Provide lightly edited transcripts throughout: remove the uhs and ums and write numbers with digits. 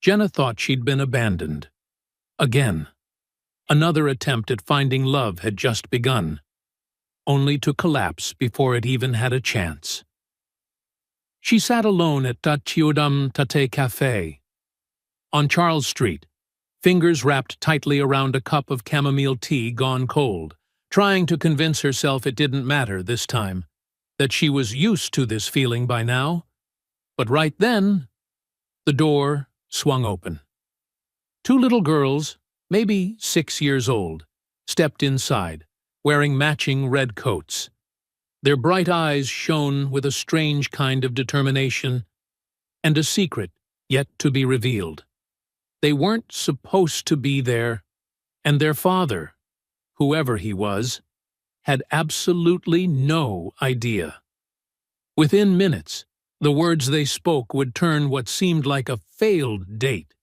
Jenna thought she'd been abandoned. Again. Another attempt at finding love had just begun, only to collapse before it even had a chance. She sat alone at Ta Chiudam Tate Cafe on Charles Street, fingers wrapped tightly around a cup of chamomile tea gone cold, trying to convince herself it didn't matter this time, that she was used to this feeling by now. But right then, the door swung open. Two little girls, maybe 6 years old, stepped inside, wearing matching red coats. Their bright eyes shone with a strange kind of determination and a secret yet to be revealed. They weren't supposed to be there, and their father, whoever he was, had absolutely no idea. Within minutes, the words they spoke would turn what seemed like a failed date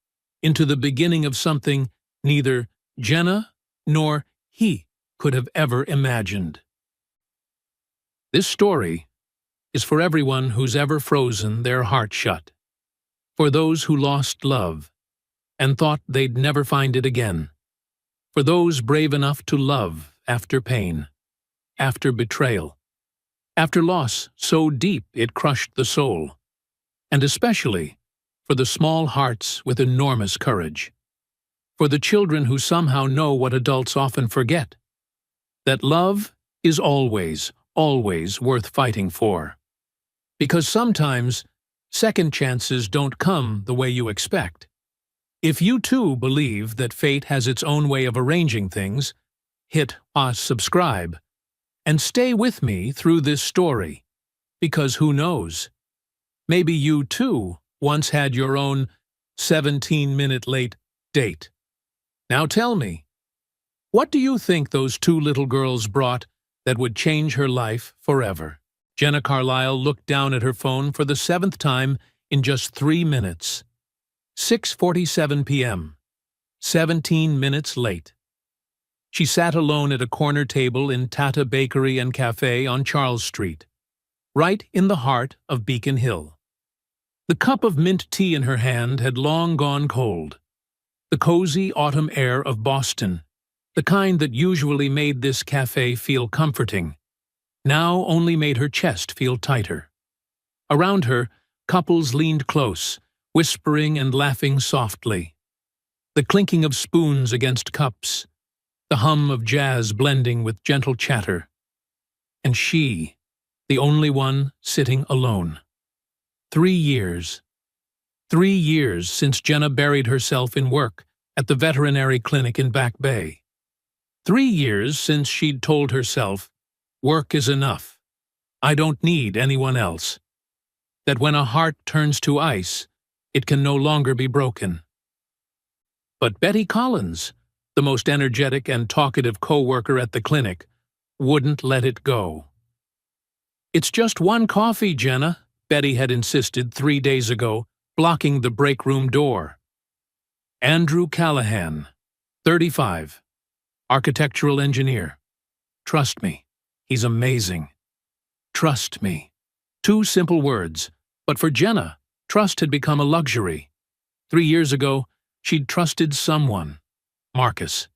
into the beginning of something neither Jenna nor he could have ever imagined. This story is for everyone who's ever frozen their heart shut, for those who lost love and thought they'd never find it again, for those brave enough to love after pain, after betrayal, after loss so deep it crushed the soul, and especially for the small hearts with enormous courage, for the children who somehow know what adults often forget, that love is always, always worth fighting for. Because sometimes second chances don't come the way you expect. If you too believe that fate has its own way of arranging things, hit subscribe and stay with me through this story, because who knows? Maybe you too once had your own 17-minute late date. Now tell me, what do you think those two little girls brought that would change her life forever? Jenna Carlisle looked down at her phone for the 7th time in just 3 minutes. 6:47 p.m. 17 minutes late. She sat alone at a corner table in Tata Bakery and Cafe on Charles Street, right in the heart of Beacon Hill. The cup of mint tea in her hand had long gone cold. The cozy autumn air of Boston, the kind that usually made this cafe feel comforting, now only made her chest feel tighter. Around her, couples leaned close, whispering and laughing softly. The clinking of spoons against cups, the hum of jazz blending with gentle chatter. And she, the only one sitting alone. 3 years. 3 years since Jenna buried herself in work at the veterinary clinic in Back Bay. 3 years since she'd told herself, work is enough. I don't need anyone else. That when a heart turns to ice, it can no longer be broken. But Betty Collins, the most energetic and talkative co-worker at the clinic, wouldn't let it go. It's just one coffee, Jenna, Betty had insisted 3 days ago, blocking the break room door. Andrew Callahan, 35, architectural engineer. Trust me, he's amazing. Trust me. 2 simple words, but for Jenna, trust had become a luxury. 3 years ago, she'd trusted someone. Marcus,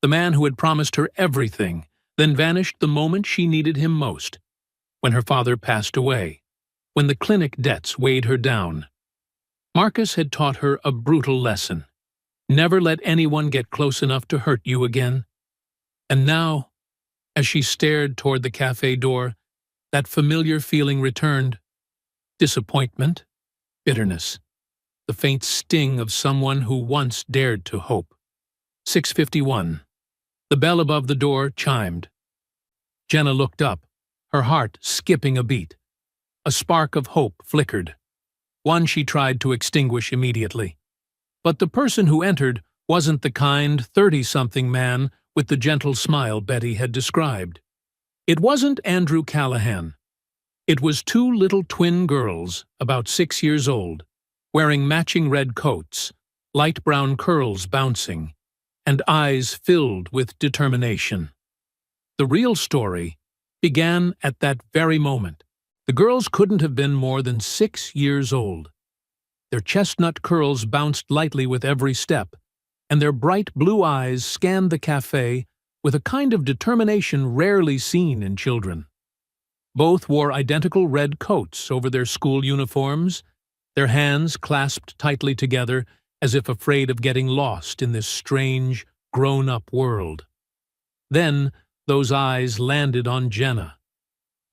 the man who had promised her everything, then vanished the moment she needed him most. When her father passed away, when the clinic debts weighed her down. Marcus had taught her a brutal lesson. Never let anyone get close enough to hurt you again. And now, as she stared toward the cafe door, that familiar feeling returned. Disappointment, bitterness, the faint sting of someone who once dared to hope. 6:51. The bell above the door chimed. Jenna looked up, her heart skipping a beat. A spark of hope flickered, one she tried to extinguish immediately. But the person who entered wasn't the kind 30-something man with the gentle smile Betty had described. It wasn't Andrew Callahan. It was 2 little twin girls, about 6 years old, wearing matching red coats, light brown curls bouncing, and eyes filled with determination. The real story began at that very moment. The girls couldn't have been more than 6 years old. Their chestnut curls bounced lightly with every step, and their bright blue eyes scanned the cafe with a kind of determination rarely seen in children. Both wore identical red coats over their school uniforms, their hands clasped tightly together as if afraid of getting lost in this strange, grown-up world. Then those eyes landed on Jenna.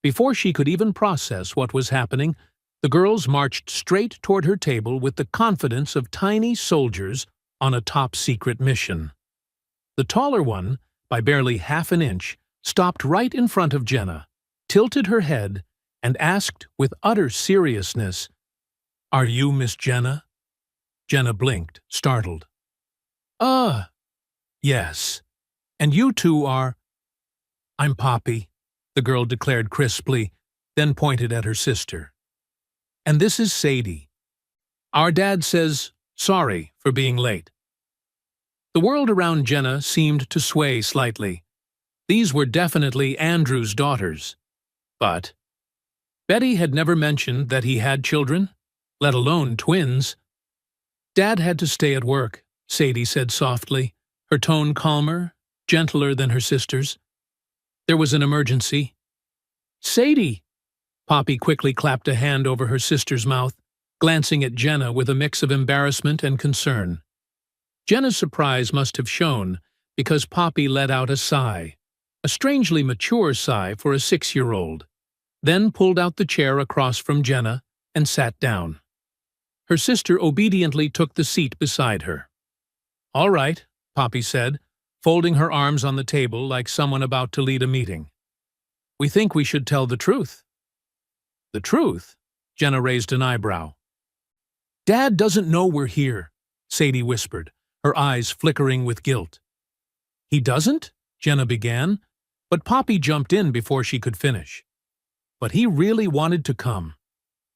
Before she could even process what was happening, the girls marched straight toward her table with the confidence of tiny soldiers on a top-secret mission. The taller one, by barely half an inch, stopped right in front of Jenna, tilted her head, and asked with utter seriousness, "Are you Miss Jenna?" Jenna blinked, startled. Yes. And you two are—" "I'm Poppy," the girl declared crisply, then pointed at her sister. "And this is Sadie. Our dad says sorry for being late." The world around Jenna seemed to sway slightly. These were definitely Andrew's daughters. But Betty had never mentioned that he had children, let alone twins. "Dad had to stay at work," Sadie said softly, her tone calmer, gentler than her sister's. "There was an emergency." "Sadie!" Poppy quickly clapped a hand over her sister's mouth, glancing at Jenna with a mix of embarrassment and concern. Jenna's surprise must have shown because Poppy let out a sigh, a strangely mature sigh for a 6-year-old, then pulled out the chair across from Jenna and sat down. Her sister obediently took the seat beside her. "All right," Poppy said, folding her arms on the table like someone about to lead a meeting. "We think we should tell the truth." "The truth?" Jenna raised an eyebrow. "Dad doesn't know we're here," Sadie whispered, her eyes flickering with guilt. "He doesn't?" Jenna began, but Poppy jumped in before she could finish. "But he really wanted to come.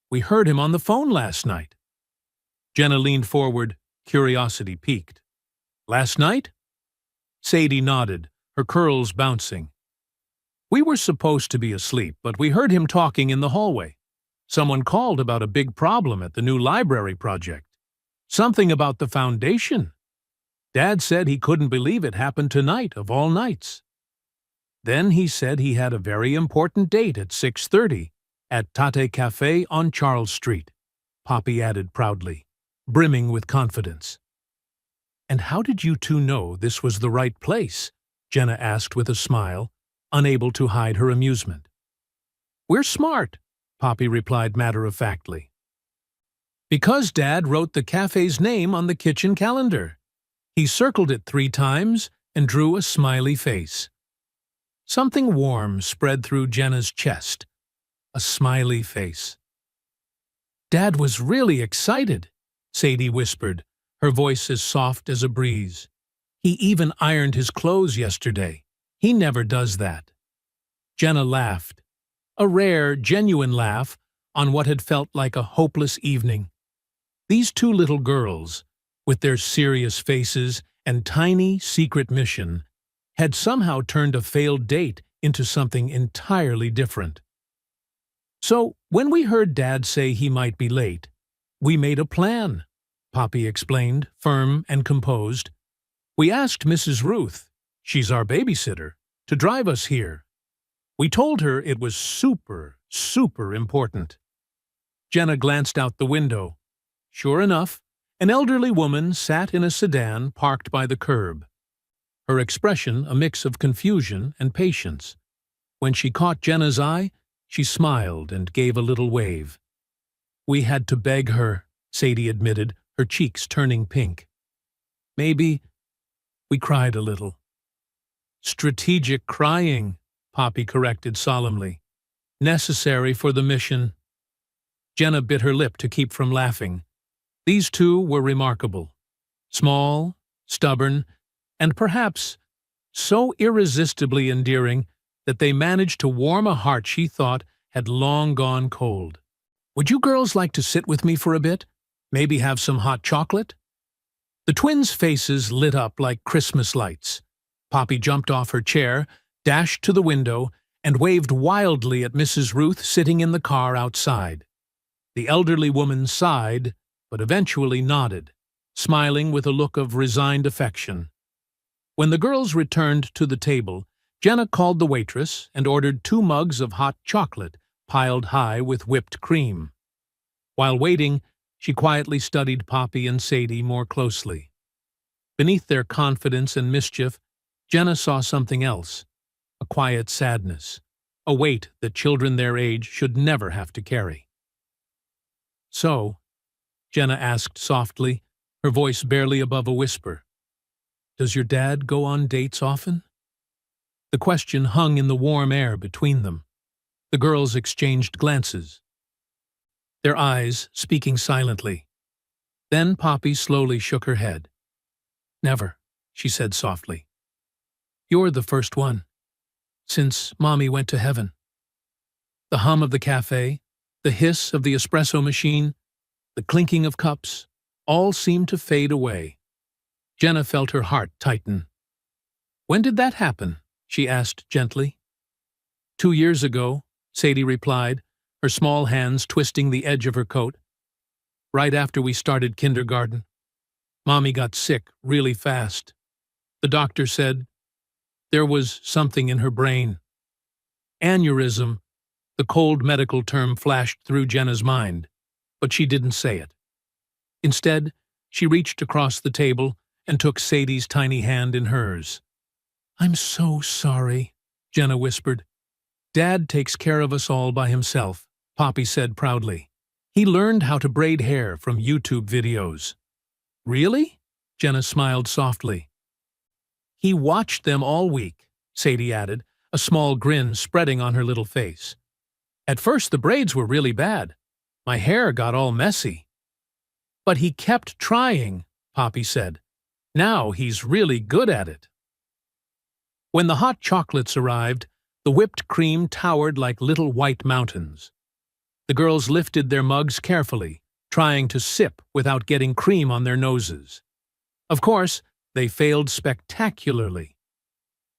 We heard him on the phone last night." Jenna leaned forward, curiosity piqued. "Last night?" Sadie nodded, her curls bouncing. "We were supposed to be asleep, but we heard him talking in the hallway. Someone called about a big problem at the new library project. Something about the foundation. Dad said he couldn't believe it happened tonight of all nights. Then he said he had a very important date at 6:30 at Tate Cafe on Charles Street," Poppy added proudly, brimming with confidence. "And how did you two know this was the right place?" Jenna asked with a smile, unable to hide her amusement. "We're smart," Poppy replied matter-of-factly. "Because Dad wrote the cafe's name on the kitchen calendar. He circled it 3 times and drew a smiley face." Something warm spread through Jenna's chest. A smiley face. "Dad was really excited," Sadie whispered, her voice as soft as a breeze. "He even ironed his clothes yesterday. He never does that." Jenna laughed. A rare, genuine laugh on what had felt like a hopeless evening. These 2 little girls, with their serious faces and tiny, secret mission, had somehow turned a failed date into something entirely different. "So, when we heard Dad say he might be late, we made a plan," Poppy explained, firm and composed. "We asked Mrs. Ruth, she's our babysitter, to drive us here. We told her it was super, super important." Jenna glanced out the window. Sure enough, an elderly woman sat in a sedan parked by the curb. Her expression a mix of confusion and patience. When she caught Jenna's eye, she smiled and gave a little wave. "We had to beg her," Sadie admitted, her cheeks turning pink. "Maybe we cried a little." "Strategic crying," Poppy corrected solemnly. "Necessary for the mission." Jenna bit her lip to keep from laughing. These 2 were remarkable. Small, stubborn, and perhaps so irresistibly endearing that they managed to warm a heart she thought had long gone cold. "Would you girls like to sit with me for a bit? Maybe have some hot chocolate?" The twins' faces lit up like Christmas lights. Poppy jumped off her chair, dashed to the window, and waved wildly at Mrs. Ruth sitting in the car outside. The elderly woman sighed, but eventually nodded, smiling with a look of resigned affection. When the girls returned to the table, Jenna called the waitress and ordered 2 mugs of hot chocolate piled high with whipped cream. While waiting, she quietly studied Poppy and Sadie more closely. Beneath their confidence and mischief, Jenna saw something else, a quiet sadness, a weight that children their age should never have to carry. "So," Jenna asked softly, her voice barely above a whisper, "does your dad go on dates often?" The question hung in the warm air between them. The girls exchanged glances, their eyes speaking silently. Then Poppy slowly shook her head. "Never," she said softly. "You're the first one, since Mommy went to heaven." The hum of the cafe, the hiss of the espresso machine, the clinking of cups, all seemed to fade away. Jenna felt her heart tighten. "When did that happen?" she asked gently. 2 years ago, Sadie replied, her small hands twisting the edge of her coat. "Right after we started kindergarten. Mommy got sick really fast. The doctor said there was something in her brain. Aneurysm," the cold medical term flashed through Jenna's mind, but she didn't say it. Instead, she reached across the table and took Sadie's tiny hand in hers. "I'm so sorry," Jenna whispered. "Dad takes care of us all by himself," Poppy said proudly. "He learned how to braid hair from YouTube videos." "Really?" Jenna smiled softly. "He watched them all week," Sadie added, a small grin spreading on her little face. "At first the braids were really bad. My hair got all messy." "But he kept trying," Poppy said. "Now he's really good at it." When the hot chocolates arrived, the whipped cream towered like little white mountains. The girls lifted their mugs carefully, trying to sip without getting cream on their noses. Of course, they failed spectacularly.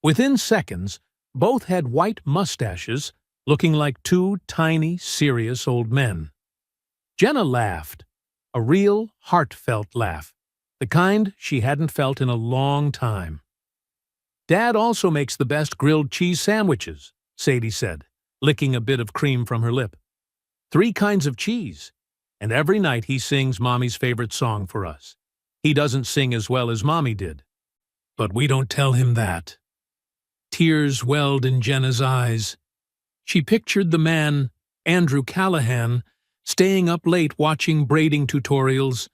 Within seconds, both had white mustaches, looking like 2 tiny, serious old men. Jenna laughed, a real, heartfelt laugh, the kind she hadn't felt in a long time. "Dad also makes the best grilled cheese sandwiches," Sadie said, licking a bit of cream from her lip. 3 kinds of cheese, and every night he sings Mommy's favorite song for us. He doesn't sing as well as Mommy did, but we don't tell him that." Tears welled in Jenna's eyes. She pictured the man, Andrew Callahan, staying up late watching braiding tutorials,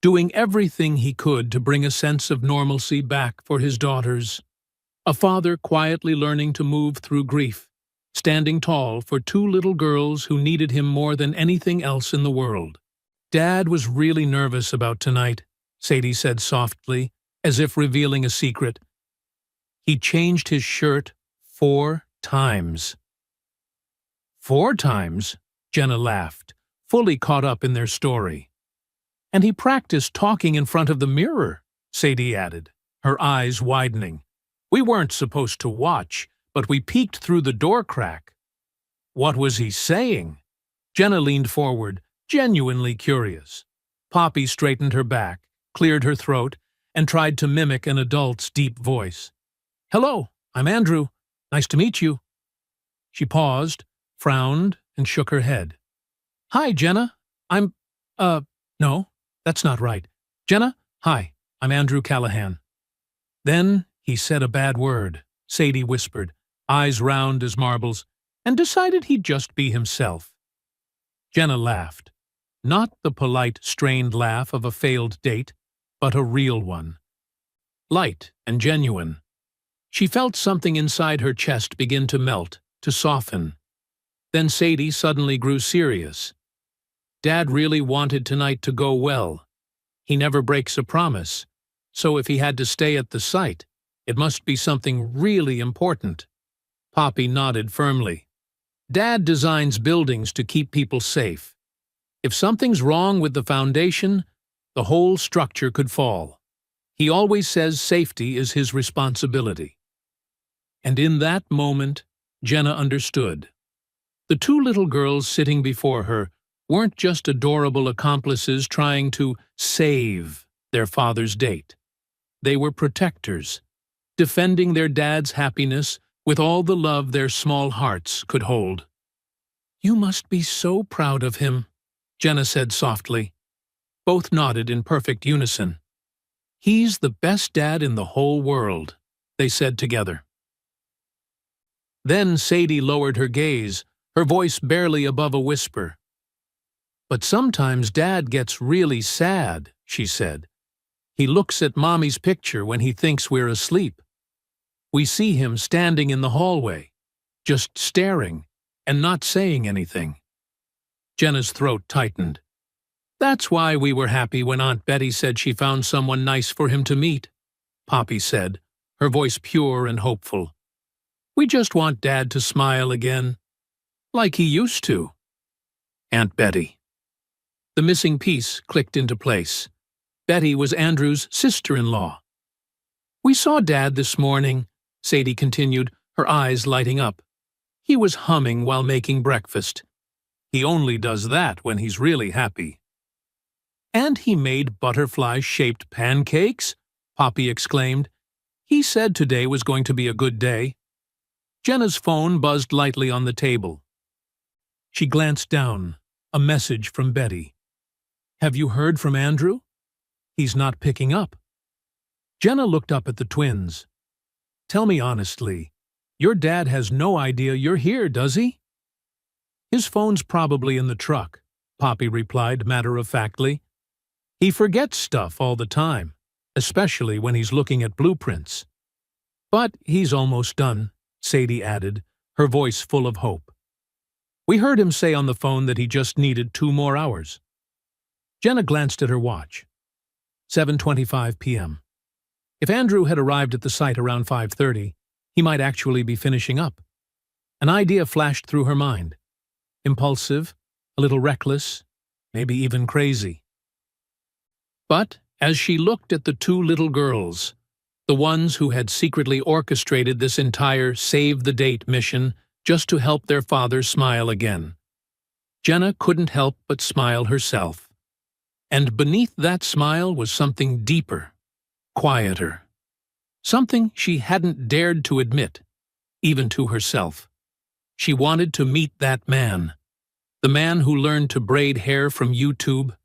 doing everything he could to bring a sense of normalcy back for his daughters. A father quietly learning to move through grief, standing tall for 2 little girls who needed him more than anything else in the world. "Dad was really nervous about tonight," Sadie said softly, as if revealing a secret. "He changed his shirt 4 times. 4 times? Jenna laughed, fully caught up in their story. "And he practiced talking in front of the mirror," Sadie added, her eyes widening. "We weren't supposed to watch, but we peeked through the door crack." "What was he saying?" Jenna leaned forward, genuinely curious. Poppy straightened her back, cleared her throat, and tried to mimic an adult's deep voice. "Hello, I'm Andrew. Nice to meet you." She paused, frowned, and shook her head. "Hi, Jenna. No, that's not right. Jenna, hi, I'm Andrew Callahan." "Then he said a bad word," Sadie whispered, eyes round as marbles, "and decided he'd just be himself." Jenna laughed. Not the polite, strained laugh of a failed date, but a real one. Light and genuine. She felt something inside her chest begin to melt, to soften. Then Sadie suddenly grew serious. "Dad really wanted tonight to go well. He never breaks a promise, so if he had to stay at the site, it must be something really important." Poppy nodded firmly. "Dad designs buildings to keep people safe. If something's wrong with the foundation, the whole structure could fall. He always says safety is his responsibility." And in that moment, Jenna understood. The 2 little girls sitting before her weren't just adorable accomplices trying to save their father's date. They were protectors, defending their dad's happiness with all the love their small hearts could hold. "You must be so proud of him," Jenna said softly. Both nodded in perfect unison. "He's the best dad in the whole world," they said together. Then Sadie lowered her gaze, her voice barely above a whisper. "But sometimes Dad gets really sad," she said. "He looks at Mommy's picture when he thinks we're asleep. We see him standing in the hallway, just staring and not saying anything." Jenna's throat tightened. "That's why we were happy when Aunt Betty said she found someone nice for him to meet," Poppy said, her voice pure and hopeful. "We just want Dad to smile again, like he used to." Aunt Betty. The missing piece clicked into place. Betty was Andrew's sister-in-law. "We saw Dad this morning," Sadie continued, her eyes lighting up. "He was humming while making breakfast. He only does that when he's really happy." "And he made butterfly-shaped pancakes?" Poppy exclaimed. "He said today was going to be a good day." Jenna's phone buzzed lightly on the table. She glanced down. A message from Betty. "Have you heard from Andrew? He's not picking up." Jenna looked up at the twins. "Tell me honestly, your dad has no idea you're here, does he?" "His phone's probably in the truck," Poppy replied matter-of-factly. "He forgets stuff all the time, especially when he's looking at blueprints." "But he's almost done," Sadie added, her voice full of hope. "We heard him say on the phone that he just needed 2 more hours." Jenna glanced at her watch. 7:25 p.m. If Andrew had arrived at the site around 5:30, he might actually be finishing up. An idea flashed through her mind. Impulsive, a little reckless, maybe even crazy. But as she looked at the 2 little girls, the ones who had secretly orchestrated this entire save-the-date mission just to help their father smile again, Jenna couldn't help but smile herself. And beneath that smile was something deeper, quieter. Something she hadn't dared to admit, even to herself. She wanted to meet that man. The man who learned to braid hair from YouTube.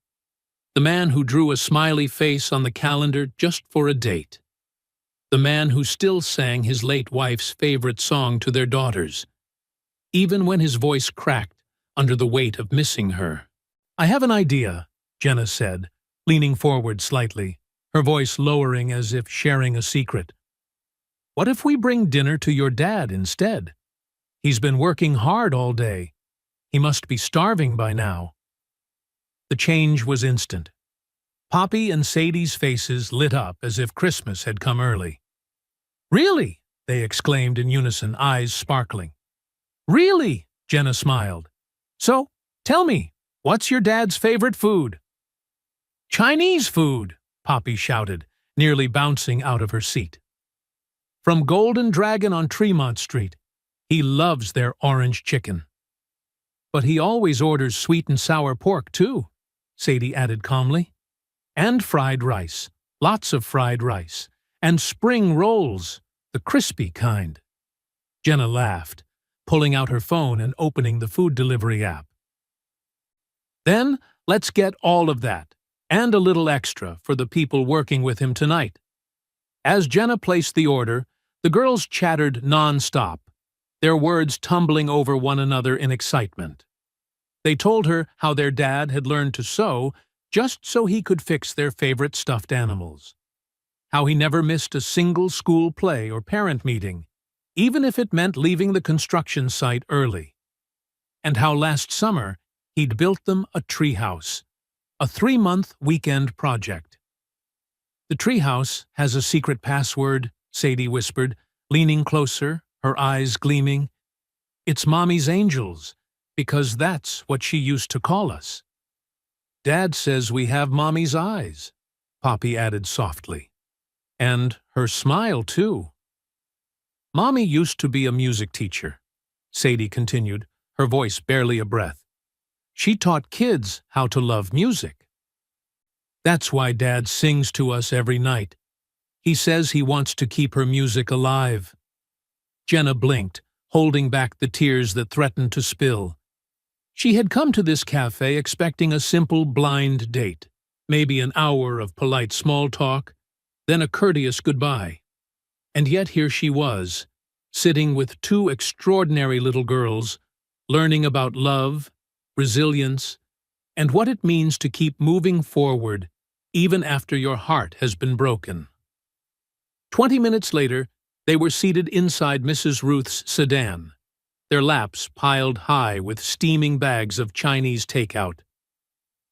The man who drew a smiley face on the calendar just for a date. The man who still sang his late wife's favorite song to their daughters, even when his voice cracked under the weight of missing her. "I have an idea," Jenna said, leaning forward slightly, her voice lowering as if sharing a secret. "What if we bring dinner to your dad instead? He's been working hard all day. He must be starving by now." The change was instant. Poppy and Sadie's faces lit up as if Christmas had come early. "Really?" they exclaimed in unison, eyes sparkling. "Really?" Jenna smiled. "So, tell me, what's your dad's favorite food?" "Chinese food," Poppy shouted, nearly bouncing out of her seat. "From Golden Dragon on Tremont Street. He loves their orange chicken." "But he always orders sweet and sour pork, too," Sadie added calmly. "And fried rice, lots of fried rice, and spring rolls, the crispy kind." Jenna laughed, pulling out her phone and opening the food delivery app. "Then let's get all of that, and a little extra for the people working with him tonight." As Jenna placed the order, the girls chattered non-stop, their words tumbling over one another in excitement. They told her how their dad had learned to sew just so he could fix their favorite stuffed animals. How he never missed a single school play or parent meeting, even if it meant leaving the construction site early. And how last summer he'd built them a treehouse, a 3-month weekend project. "The treehouse has a secret password," Sadie whispered, leaning closer, her eyes gleaming. "It's Mommy's Angels, because that's what she used to call us." "Dad says we have Mommy's eyes," Poppy added softly. "And her smile, too." "Mommy used to be a music teacher," Sadie continued, her voice barely a breath. She taught kids how to love music. That's why Dad sings to us every night. He says he wants to keep her music alive. Jenna blinked, holding back the tears that threatened to spill. She had come to this cafe expecting a simple blind date, maybe an hour of polite small talk, then a courteous goodbye. And yet here she was, sitting with two extraordinary little girls, learning about love, resilience, and what it means to keep moving forward even after your heart has been broken. 20 minutes later, they were seated inside Mrs. Ruth's sedan, their laps piled high with steaming bags of Chinese takeout.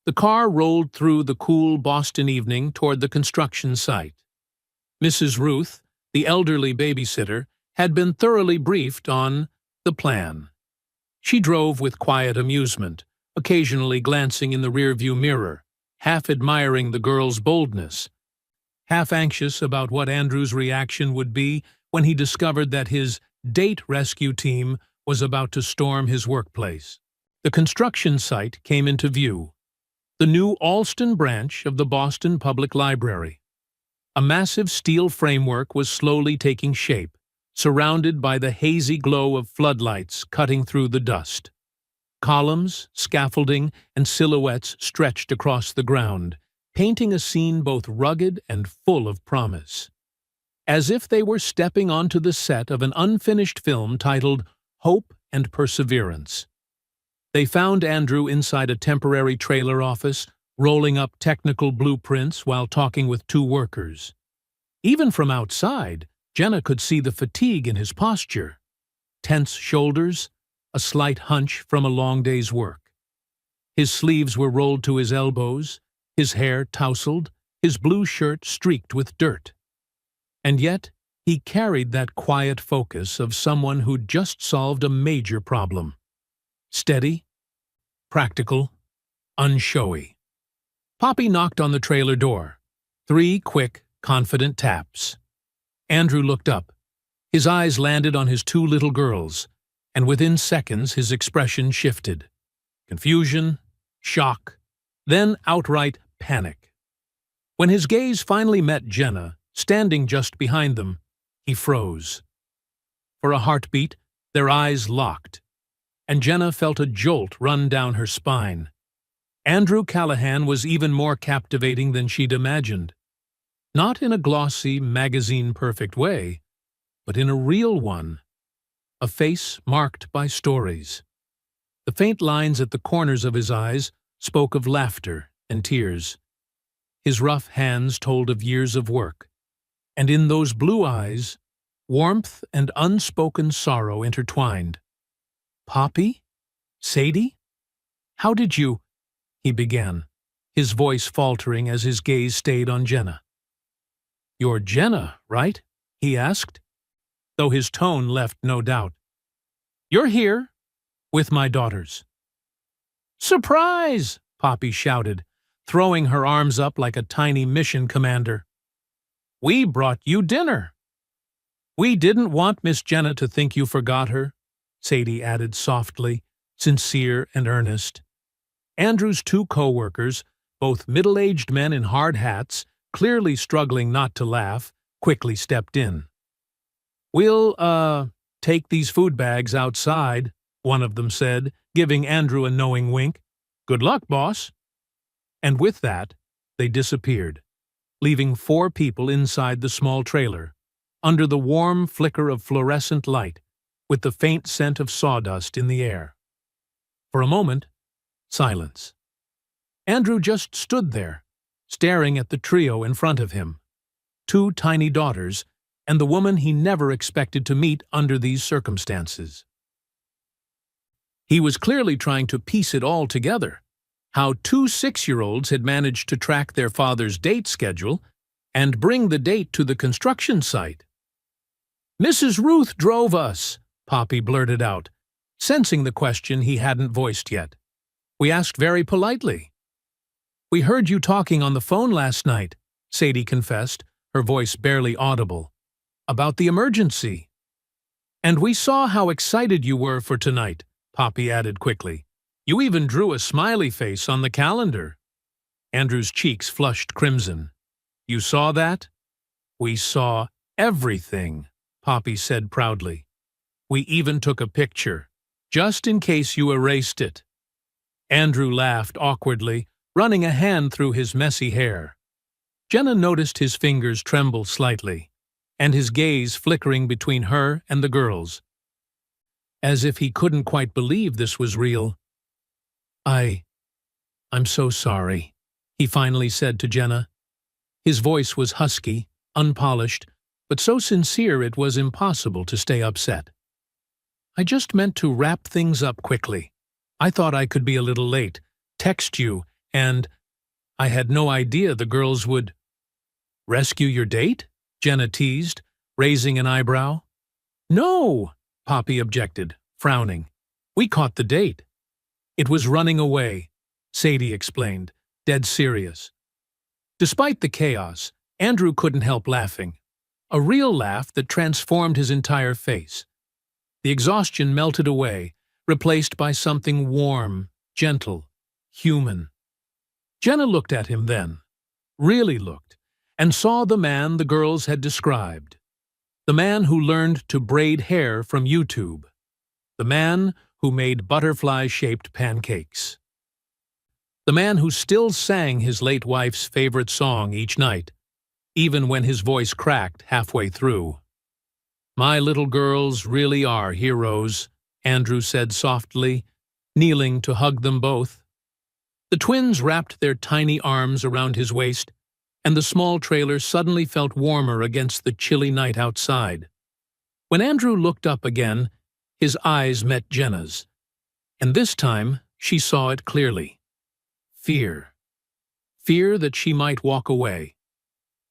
The car rolled through the cool Boston evening toward the construction site. Mrs. Ruth, the elderly babysitter, had been thoroughly briefed on the plan. She drove with quiet amusement, occasionally glancing in the rearview mirror, half admiring the girl's boldness, half anxious about what Andrew's reaction would be when he discovered that his date rescue team was about to storm his workplace. The construction site came into view, the new Allston branch of the Boston Public Library. A massive steel framework was slowly taking shape, surrounded by the hazy glow of floodlights cutting through the dust. Columns, scaffolding, and silhouettes stretched across the ground, painting a scene both rugged and full of promise. As if they were stepping onto the set of an unfinished film titled Hope and Perseverance. They found Andrew inside a temporary trailer office, rolling up technical blueprints while talking with two workers. Even from outside, Jenna could see the fatigue in his posture. Tense shoulders, a slight hunch from a long day's work. His sleeves were rolled to his elbows, his hair tousled, his blue shirt streaked with dirt. And yet, he carried that quiet focus of someone who'd just solved a major problem. Steady, practical, unshowy. Poppy knocked on the trailer door. 3 quick, confident taps. Andrew looked up. His eyes landed on his 2 little girls, and within seconds his expression shifted. Confusion, shock, then outright panic. When his gaze finally met Jenna, standing just behind them, he froze. For a heartbeat, their eyes locked, and Jenna felt a jolt run down her spine. Andrew Callahan was even more captivating than she'd imagined. Not in a glossy, magazine-perfect way, but in a real one. A face marked by stories. The faint lines at the corners of his eyes spoke of laughter and tears. His rough hands told of years of work. And in those blue eyes, warmth and unspoken sorrow intertwined. "Poppy? Sadie? How did you—" he began, his voice faltering as his gaze stayed on Jenna. "You're Jenna, right?" he asked, though his tone left no doubt. "You're here, with my daughters." "Surprise!" Poppy shouted, throwing her arms up like a tiny mission commander. "We brought you dinner." "We didn't want Miss Jenna to think you forgot her," Sadie added softly, sincere and earnest. Andrew's 2 co-workers, both middle-aged men in hard hats, clearly struggling not to laugh, quickly stepped in. "We'll, take these food bags outside," one of them said, giving Andrew a knowing wink. "Good luck, boss." And with that, they disappeared, leaving 4 people inside the small trailer, under the warm flicker of fluorescent light, with the faint scent of sawdust in the air. For a moment, silence. Andrew just stood there, staring at the trio in front of him. 2 tiny daughters, and the woman he never expected to meet under these circumstances. He was clearly trying to piece it all together. How 2 6-year-olds had managed to track their father's date schedule and bring the date to the construction site. "Mrs. Ruth drove us," Poppy blurted out, sensing the question he hadn't voiced yet. "We asked very politely." "We heard you talking on the phone last night," Sadie confessed, her voice barely audible, "about the emergency." "And we saw how excited you were for tonight," Poppy added quickly. You even drew a smiley face on the calendar." Andrew's cheeks flushed crimson. "You saw that?" "We saw everything," Poppy said proudly. "We even took a picture, just in case you erased it." Andrew laughed awkwardly, running a hand through his messy hair. Jenna noticed his fingers tremble slightly, and his gaze flickering between her and the girls, as if he couldn't quite believe this was real. I'm so sorry," he finally said to Jenna. His voice was husky, unpolished, but so sincere it was impossible to stay upset. "I just meant to wrap things up quickly. I thought I could be a little late, text you, and I had no idea the girls would—" "Rescue your date?" Jenna teased, raising an eyebrow. "No," Poppy objected, frowning. "We caught the date." "It was running away," Sadie explained, dead serious. Despite the chaos, Andrew couldn't help laughing. A real laugh that transformed his entire face. The exhaustion melted away, replaced by something warm, gentle, human. Jenna looked at him then, really looked, and saw the man the girls had described. The man who learned to braid hair from YouTube. The man who made butterfly-shaped pancakes. The man who still sang his late wife's favorite song each night, even when his voice cracked halfway through. "My little girls really are heroes," Andrew said softly, kneeling to hug them both. The twins wrapped their tiny arms around his waist, and the small trailer suddenly felt warmer against the chilly night outside. When Andrew looked up again, his eyes met Jenna's, and this time she saw it clearly. Fear. Fear that she might walk away.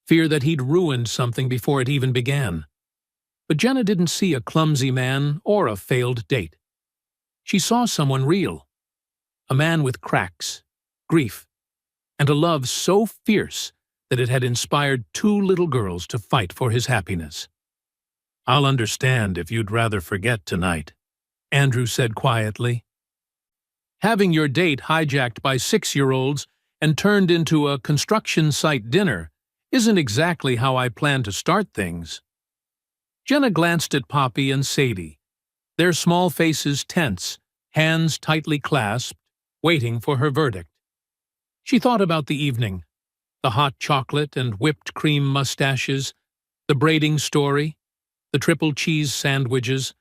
Fear that he'd ruined something before it even began. But Jenna didn't see a clumsy man or a failed date. She saw someone real. A man with cracks, grief, and a love so fierce that it had inspired two little girls to fight for his happiness. "I'll understand if you'd rather forget tonight," Andrew said quietly. "Having your date hijacked by 6-year-olds and turned into a construction site dinner isn't exactly how I plan to start things." Jenna glanced at Poppy and Sadie, their small faces tense, hands tightly clasped, waiting for her verdict. She thought about the evening, the hot chocolate and whipped cream mustaches, the braiding story, the triple cheese sandwiches,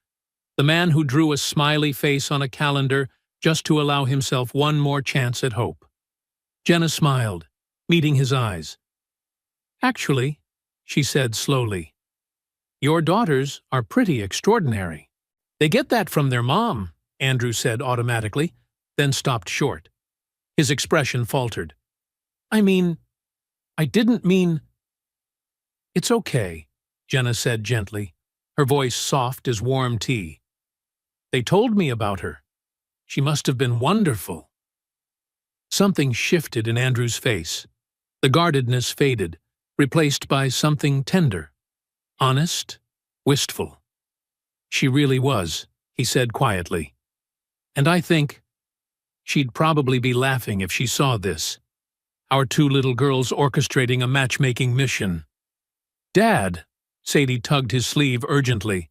the man who drew a smiley face on a calendar just to allow himself one more chance at hope. Jenna smiled, meeting his eyes. "Actually," she said slowly, "your daughters are pretty extraordinary." "They get that from their mom," Andrew said automatically, then stopped short. His expression faltered. I didn't mean—" "It's okay," Jenna said gently, her voice soft as warm tea. "They told me about her. She must have been wonderful." Something shifted in Andrew's face. The guardedness faded, replaced by something tender, honest, wistful. "She really was," he said quietly. "And I think she'd probably be laughing if she saw this. Our two little girls orchestrating a matchmaking mission." "Dad," Sadie tugged his sleeve urgently,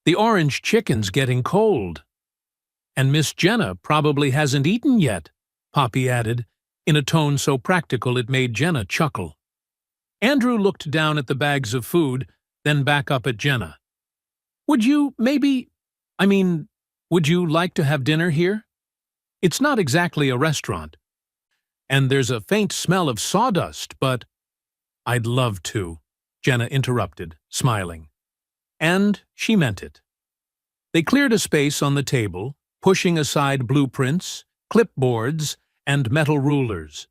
"the orange chicken's getting cold." "And Miss Jenna probably hasn't eaten yet," Poppy added, in a tone so practical it made Jenna chuckle. Andrew looked down at the bags of food, then back up at Jenna. Would you like to have dinner here? It's not exactly a restaurant. And there's a faint smell of sawdust, but—" "I'd love to," Jenna interrupted, smiling. And she meant it. They cleared a space on the table, pushing aside blueprints, clipboards, and metal rulers.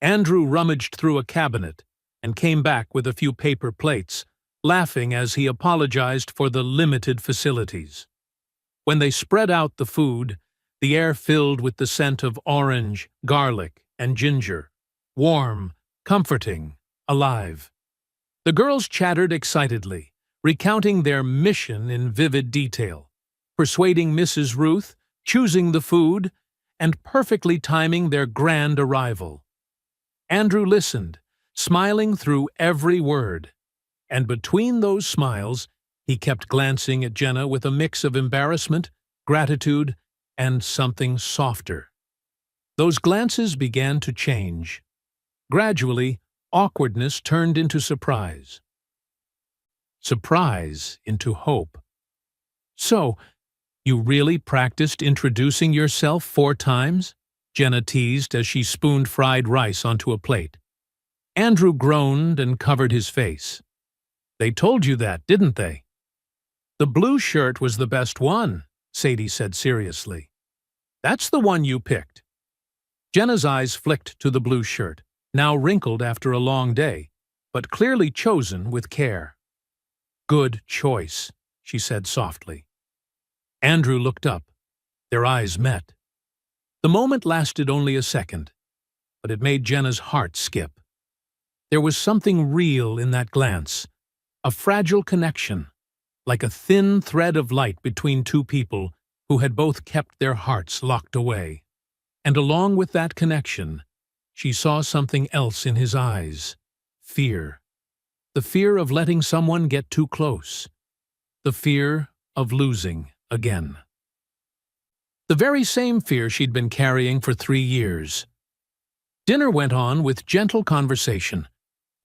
Andrew rummaged through a cabinet and came back with a few paper plates, laughing as he apologized for the limited facilities. When they spread out the food, the air filled with the scent of orange, garlic, and ginger, warm, comforting, alive. The girls chattered excitedly, recounting their mission in vivid detail, persuading Mrs. Ruth, choosing the food, and perfectly timing their grand arrival. Andrew listened, smiling through every word, and between those smiles, he kept glancing at Jenna with a mix of embarrassment, gratitude, and something softer. Those glances began to change. Gradually, awkwardness turned into surprise. Surprise into hope. "So, you really practiced introducing yourself 4 times?" Jenna teased as she spooned fried rice onto a plate. Andrew groaned and covered his face. "They told you that, didn't they?" "The blue shirt was the best one," Sadie said seriously. "That's the one you picked." Jenna's eyes flicked to the blue shirt, now wrinkled after a long day, but clearly chosen with care. "Good choice," she said softly. Andrew looked up. Their eyes met. The moment lasted only a second, but it made Jenna's heart skip. There was something real in that glance, a fragile connection, like a thin thread of light between two people who had both kept their hearts locked away. And along with that connection, she saw something else in his eyes: fear. The fear of letting someone get too close. The fear of losing again. The very same fear she'd been carrying for 3 years. Dinner went on with gentle conversation.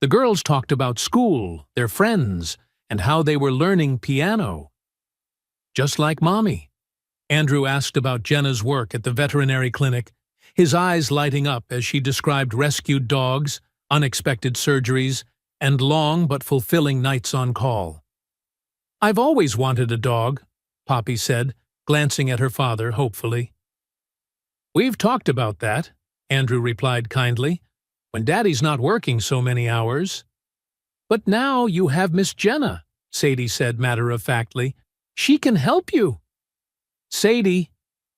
The girls talked about school, their friends, and how they were learning piano. "Just like Mommy." Andrew asked about Jenna's work at the veterinary clinic, his eyes lighting up as she described rescued dogs, unexpected surgeries, and long but fulfilling nights on call. "I've always wanted a dog," Poppy said, glancing at her father hopefully. "We've talked about that," Andrew replied kindly, "when Daddy's not working so many hours." "But now you have Miss Jenna," Sadie said matter-of-factly. "She can help you." "Sadie,"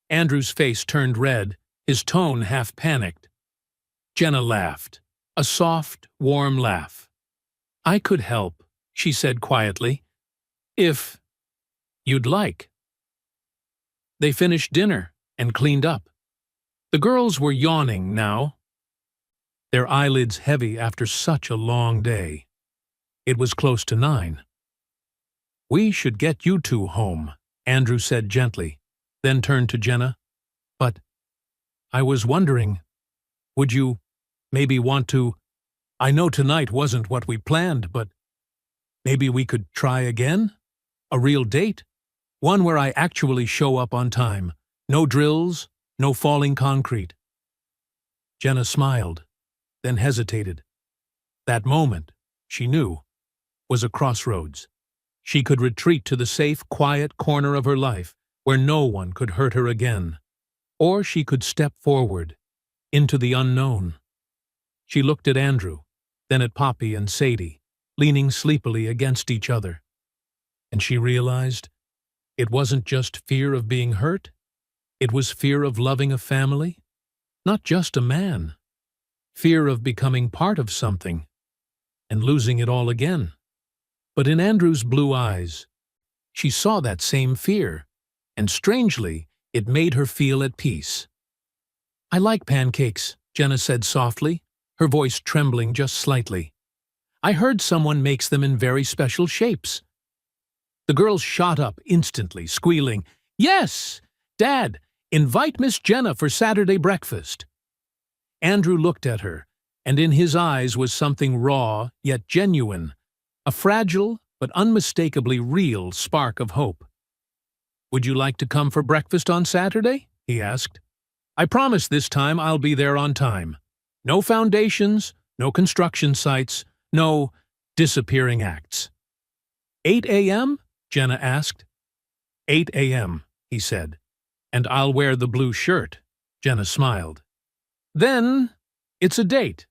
Andrew's face turned red, his tone half panicked. Jenna laughed, a soft, warm laugh. "I could help," she said quietly, "if you'd like." They finished dinner and cleaned up. The girls were yawning now, their eyelids heavy after such a long day. It was close to 9. "We should get you two home," Andrew said gently, then turned to Jenna. "But I was wondering, would you maybe want to— I know tonight wasn't what we planned, but maybe we could try again? A real date? One where I actually show up on time. No drills, no falling concrete." Jenna smiled, then hesitated. That moment, she knew, was a crossroads. She could retreat to the safe, quiet corner of her life where no one could hurt her again. Or she could step forward, into the unknown. She looked at Andrew, then at Poppy and Sadie, leaning sleepily against each other. And she realized it wasn't just fear of being hurt, it was fear of loving a family, not just a man. Fear of becoming part of something, and losing it all again. But in Andrew's blue eyes, she saw that same fear, and strangely, it made her feel at peace. "I like pancakes," Jenna said softly, her voice trembling just slightly. "I heard someone makes them in very special shapes." The girls shot up instantly, squealing, "Yes! Dad, invite Miss Jenna for Saturday breakfast." Andrew looked at her, and in his eyes was something raw yet genuine, a fragile but unmistakably real spark of hope. "Would you like to come for breakfast on Saturday?" he asked. "I promise this time I'll be there on time. No foundations, no construction sites, no disappearing acts." 8 a.m.? Jenna asked. 8 a.m., he said. "And I'll wear the blue shirt." Jenna smiled. "Then it's a date."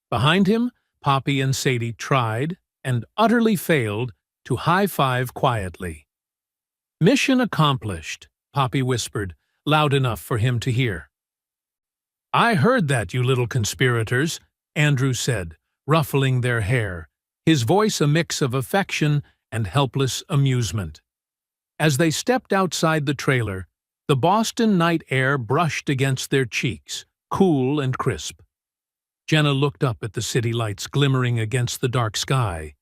Behind him, Poppy and Sadie tried, and utterly failed, to high-five quietly. "Mission accomplished," Poppy whispered, loud enough for him to hear. "I heard that, you little conspirators," Andrew said, ruffling their hair, his voice a mix of affection and helpless amusement. As they stepped outside the trailer, The Boston night air brushed against their cheeks, cool and crisp. Jenna looked up at the city lights glimmering against the dark sky,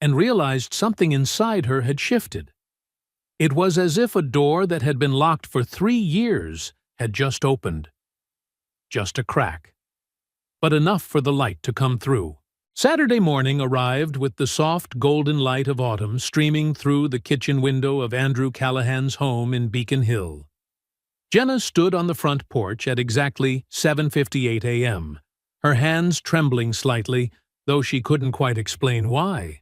and realized something inside her had shifted. It was as if a door that had been locked for 3 years had just opened. Just a crack, but enough for the light to come through. Saturday morning arrived with the soft golden light of autumn streaming through the kitchen window of Andrew Callahan's home in Beacon Hill. Jenna stood on the front porch at exactly 7:58 a.m., her hands trembling slightly, though she couldn't quite explain why.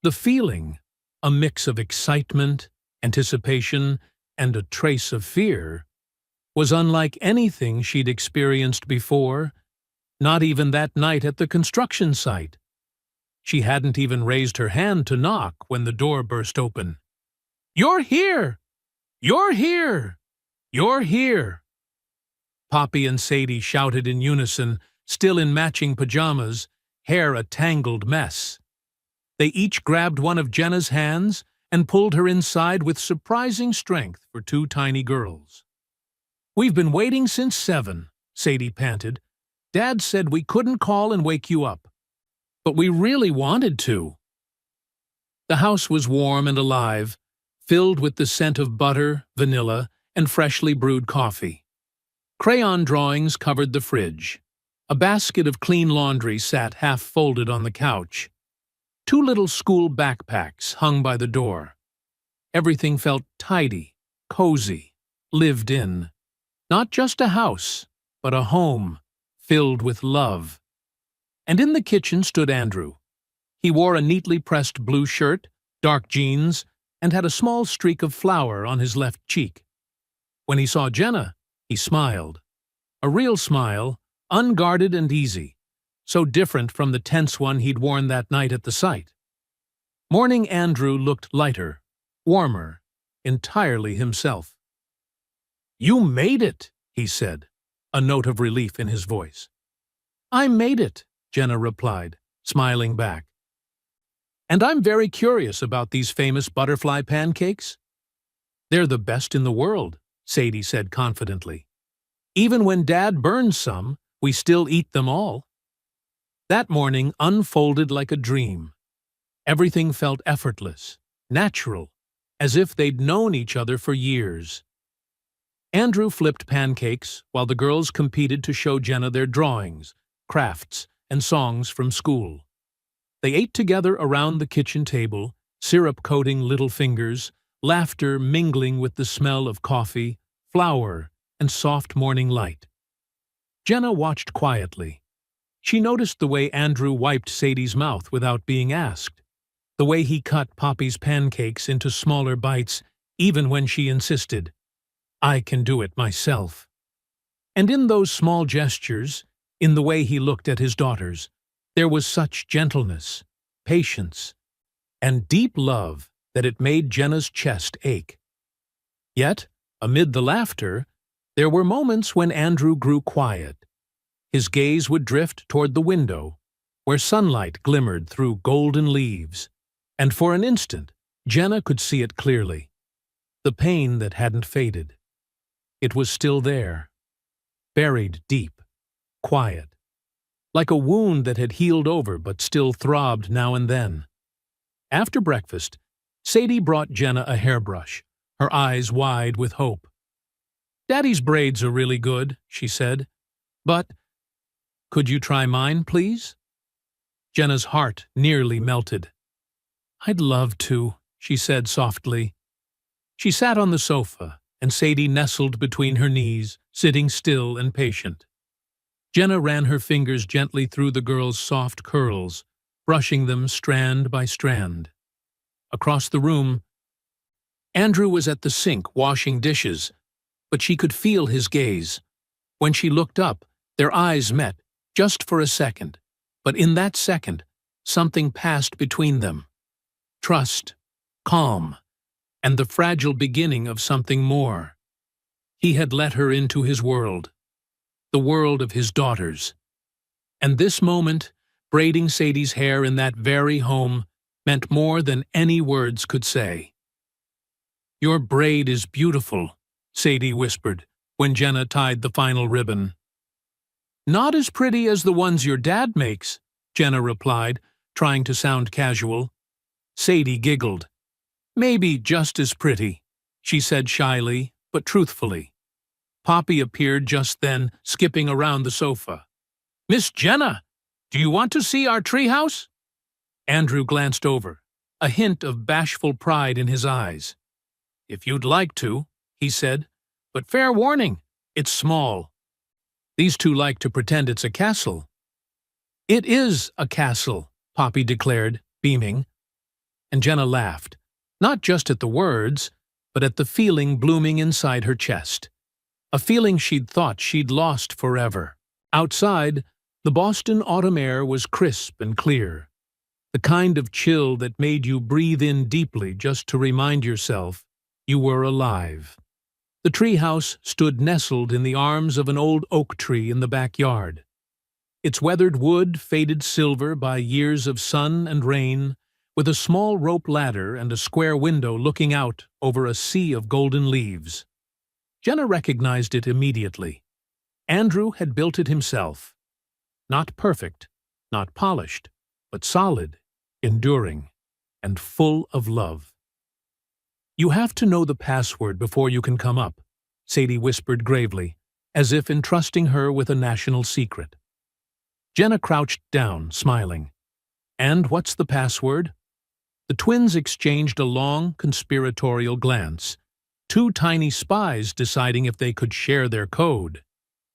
The feeling, a mix of excitement, anticipation, and a trace of fear, was unlike anything she'd experienced before, not even that night at the construction site. She hadn't even raised her hand to knock when the door burst open. "You're here! You're here! You're here!" Poppy and Sadie shouted in unison, still in matching pajamas, hair a tangled mess. They each grabbed one of Jenna's hands and pulled her inside with surprising strength for 2 tiny girls. "We've been waiting since 7, Sadie panted. "Dad said we couldn't call and wake you up. But we really wanted to." The house was warm and alive, filled with the scent of butter, vanilla, and freshly brewed coffee. Crayon drawings covered the fridge. A basket of clean laundry sat half-folded on the couch. 2 little school backpacks hung by the door. Everything felt tidy, cozy, lived in. Not just a house, but a home, filled with love. And in the kitchen stood Andrew. He wore a neatly pressed blue shirt, dark jeans, and had a small streak of flour on his left cheek. When he saw Jenna, he smiled. A real smile, unguarded and easy, so different from the tense one he'd worn that night at the site. Morning Andrew looked lighter, warmer, entirely himself. "You made it," he said, a note of relief in his voice. "I made it," Jenna replied, smiling back. "And I'm very curious about these famous butterfly pancakes." "They're the best in the world," Sadie said confidently. "Even when Dad burns some, we still eat them all." That morning unfolded like a dream. Everything felt effortless, natural, as if they'd known each other for years. Andrew flipped pancakes while the girls competed to show Jenna their drawings, crafts, and songs from school. They ate together around the kitchen table, syrup coating little fingers, laughter mingling with the smell of coffee, flour, and soft morning light. Jenna watched quietly. She noticed the way Andrew wiped Sadie's mouth without being asked, the way he cut Poppy's pancakes into smaller bites even when she insisted, "I can do it myself." And in those small gestures, in the way he looked at his daughters, there was such gentleness, patience, and deep love that it made Jenna's chest ache. Yet, amid the laughter, there were moments when Andrew grew quiet. His gaze would drift toward the window, where sunlight glimmered through golden leaves, and for an instant, Jenna could see it clearly. The pain that hadn't faded. It was still there, buried deep, quiet, like a wound that had healed over but still throbbed now and then. After breakfast, Sadie brought Jenna a hairbrush, her eyes wide with hope. "Daddy's braids are really good," she said, "but could you try mine, please?" Jenna's heart nearly melted. "I'd love to," she said softly. She sat on the sofa, and Sadie nestled between her knees, sitting still and patient. Jenna ran her fingers gently through the girl's soft curls, brushing them strand by strand. Across the room, Andrew was at the sink washing dishes, but she could feel his gaze. When she looked up, their eyes met, just for a second, but in that second, something passed between them. Trust, calm, and the fragile beginning of something more. He had let her into his world, the world of his daughters. And this moment, braiding Sadie's hair in that very home, meant more than any words could say. "Your braid is beautiful," Sadie whispered, when Jenna tied the final ribbon. Not as pretty as the ones your dad makes, Jenna replied, trying to sound casual. Sadie giggled. Maybe just as pretty, she said shyly, but truthfully. Poppy appeared just then, skipping around the sofa. Miss Jenna, do you want to see our treehouse? Andrew glanced over, a hint of bashful pride in his eyes. If you'd like to, he said, but fair warning, it's small. These two like to pretend it's a castle. It is a castle, Poppy declared, beaming. And Jenna laughed, not just at the words, but at the feeling blooming inside her chest. A feeling she'd thought she'd lost forever. Outside, the Boston autumn air was crisp and clear, the kind of chill that made you breathe in deeply just to remind yourself you were alive. The treehouse stood nestled in the arms of an old oak tree in the backyard. Its weathered wood faded silver by years of sun and rain, with a small rope ladder and a square window looking out over a sea of golden leaves. Jenna recognized it immediately. Andrew had built it himself. Not perfect, not polished, but solid, enduring, and full of love. You have to know the password before you can come up, Sadie whispered gravely, as if entrusting her with a national secret. Jenna crouched down, smiling. And what's the password? The twins exchanged a long, conspiratorial glance, two tiny spies deciding if they could share their code.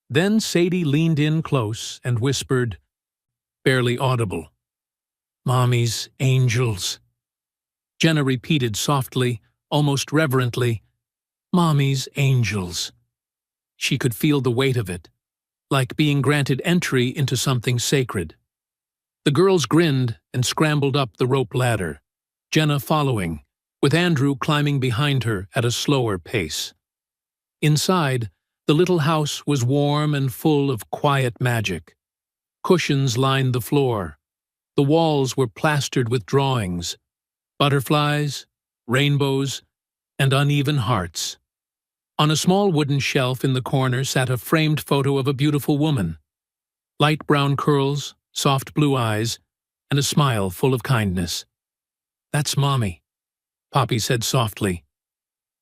Then Sadie leaned in close and whispered, barely audible, Mommy's angels. Jenna repeated softly, almost reverently, Mommy's angels. She could feel the weight of it, like being granted entry into something sacred. The girls grinned and scrambled up the rope ladder, Jenna following, with Andrew climbing behind her at a slower pace. Inside, the little house was warm and full of quiet magic. Cushions lined the floor. The walls were plastered with drawings, butterflies, rainbows, and uneven hearts. On a small wooden shelf in the corner sat a framed photo of a beautiful woman. Light brown curls, soft blue eyes, and a smile full of kindness. That's Mommy, Poppy said softly.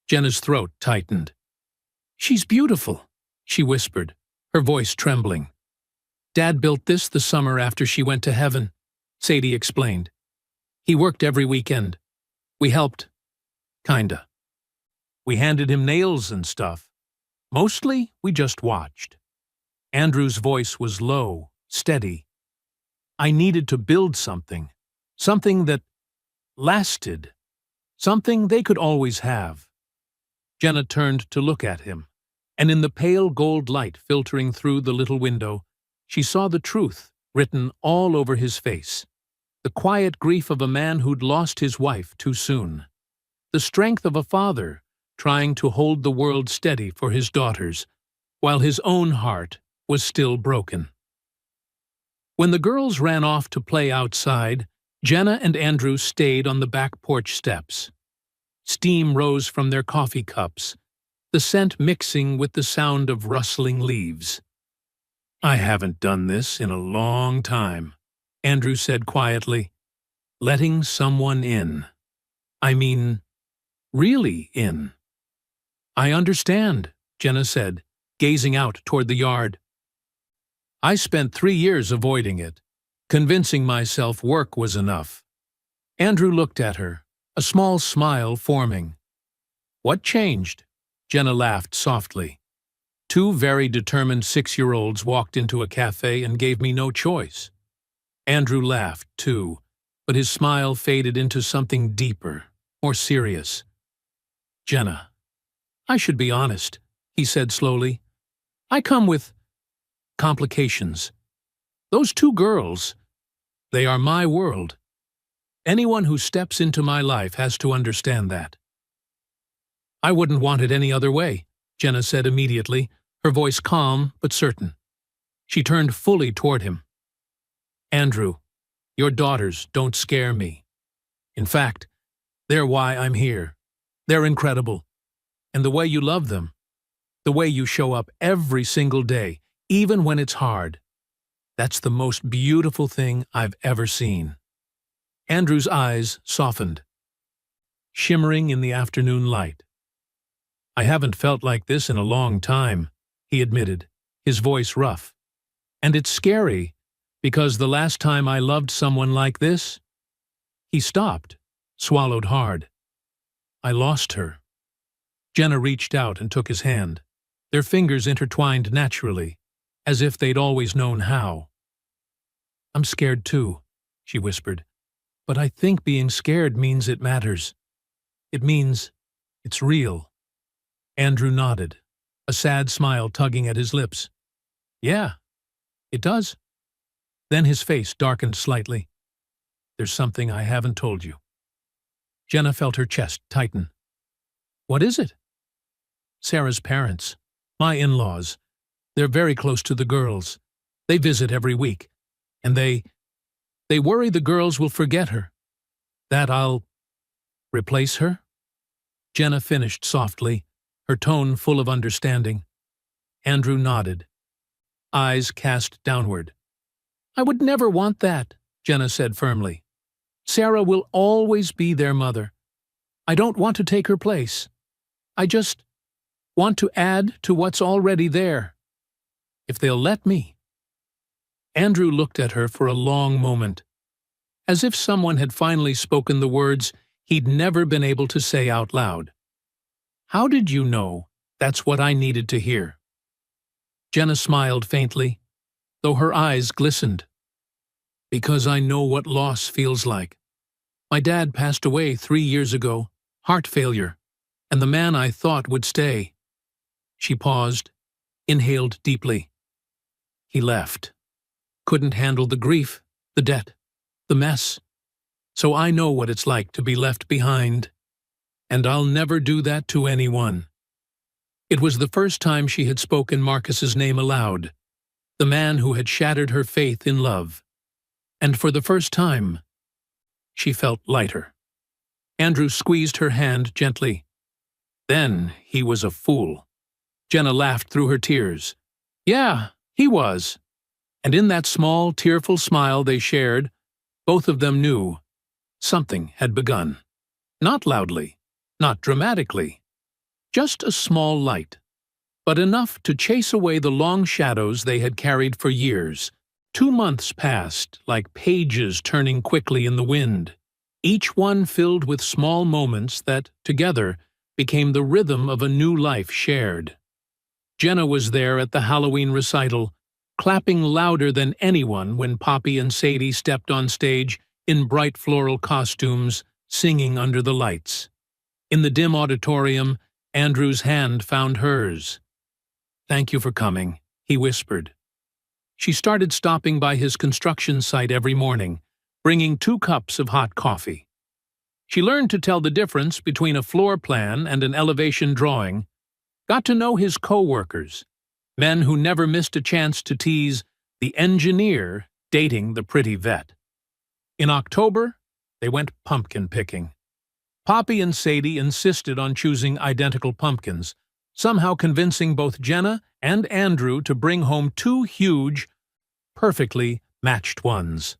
Jenna's throat tightened. She's beautiful, she whispered, her voice trembling. Dad built this the summer after she went to heaven, Sadie explained. He worked every weekend. We helped. Kinda. We handed him nails and stuff. Mostly, we just watched. Andrew's voice was low, steady. I needed to build something that lasted, something they could always have. Jenna turned to look at him, and in the pale gold light filtering through the little window, she saw the truth written all over his face. The quiet grief of a man who'd lost his wife too soon. The strength of a father trying to hold the world steady for his daughters, while his own heart was still broken. When the girls ran off to play outside, Jenna and Andrew stayed on the back porch steps. Steam rose from their coffee cups, the scent mixing with the sound of rustling leaves. I haven't done this in a long time, Andrew said quietly. Letting someone in. I mean, really in. I understand, Jenna said, gazing out toward the yard. I spent 3 years avoiding it, convincing myself work was enough. Andrew looked at her, a small smile forming. What changed? Jenna laughed softly. 2 very determined 6-year-olds walked into a cafe and gave me no choice. Andrew laughed, too, but his smile faded into something deeper, more serious. Jenna, I should be honest, he said slowly. I come with complications. Those 2 girls, they are my world. Anyone who steps into my life has to understand that. I wouldn't want it any other way, Jenna said immediately, her voice calm but certain. She turned fully toward him. Andrew, your daughters don't scare me. In fact, they're why I'm here. They're incredible. And the way you love them, The way you show up every single day, even when it's hard. That's the most beautiful thing I've ever seen." Andrew's eyes softened, shimmering in the afternoon light. "I haven't felt like this in a long time," he admitted, his voice rough. "And it's scary, because the last time I loved someone like this—" He stopped, swallowed hard. "I lost her." Jenna reached out and took his hand, their fingers intertwined naturally, as if they'd always known how. "I'm scared too," she whispered. "But I think being scared means it matters. It means it's real." Andrew nodded, a sad smile tugging at his lips. "Yeah, it does." Then his face darkened slightly. "There's something I haven't told you." Jenna felt her chest tighten. "What is it?" "Sarah's parents. My in-laws. They're very close to the girls. They visit every week. And they worry the girls will forget her. That I'll replace her?" Jenna finished softly, her tone full of understanding. Andrew nodded, eyes cast downward. "I would never want that," Jenna said firmly. "Sarah will always be their mother. I don't want to take her place. I just want to add to what's already there. If they'll let me." Andrew looked at her for a long moment, as if someone had finally spoken the words he'd never been able to say out loud. "How did you know that's what I needed to hear?" Jenna smiled faintly, though her eyes glistened. "Because I know what loss feels like. My dad passed away 3 years ago, heart failure, and the man I thought would stay." She paused, inhaled deeply. "He left. Couldn't handle the grief, the debt, the mess. So I know what it's like to be left behind. And I'll never do that to anyone." It was the first time she had spoken Marcus's name aloud, the man who had shattered her faith in love. And for the first time, she felt lighter. Andrew squeezed her hand gently. "Then he was a fool." Jenna laughed through her tears. "Yeah, he was." And in that small, tearful smile they shared, both of them knew something had begun. Not loudly, not dramatically, just a small light, but enough to chase away the long shadows they had carried for years. 2 months passed, like pages turning quickly in the wind, each one filled with small moments that, together, became the rhythm of a new life shared. Jenna was there at the Halloween recital, clapping louder than anyone when Poppy and Sadie stepped on stage in bright floral costumes, singing under the lights. In the dim auditorium, Andrew's hand found hers. "Thank you for coming," he whispered. She started stopping by his construction site every morning, bringing 2 cups of hot coffee. She learned to tell the difference between a floor plan and an elevation drawing, got to know his co-workers, men who never missed a chance to tease the engineer dating the pretty vet. In October, they went pumpkin picking. Poppy and Sadie insisted on choosing identical pumpkins, somehow convincing both Jenna and Andrew to bring home 2 huge, perfectly matched ones.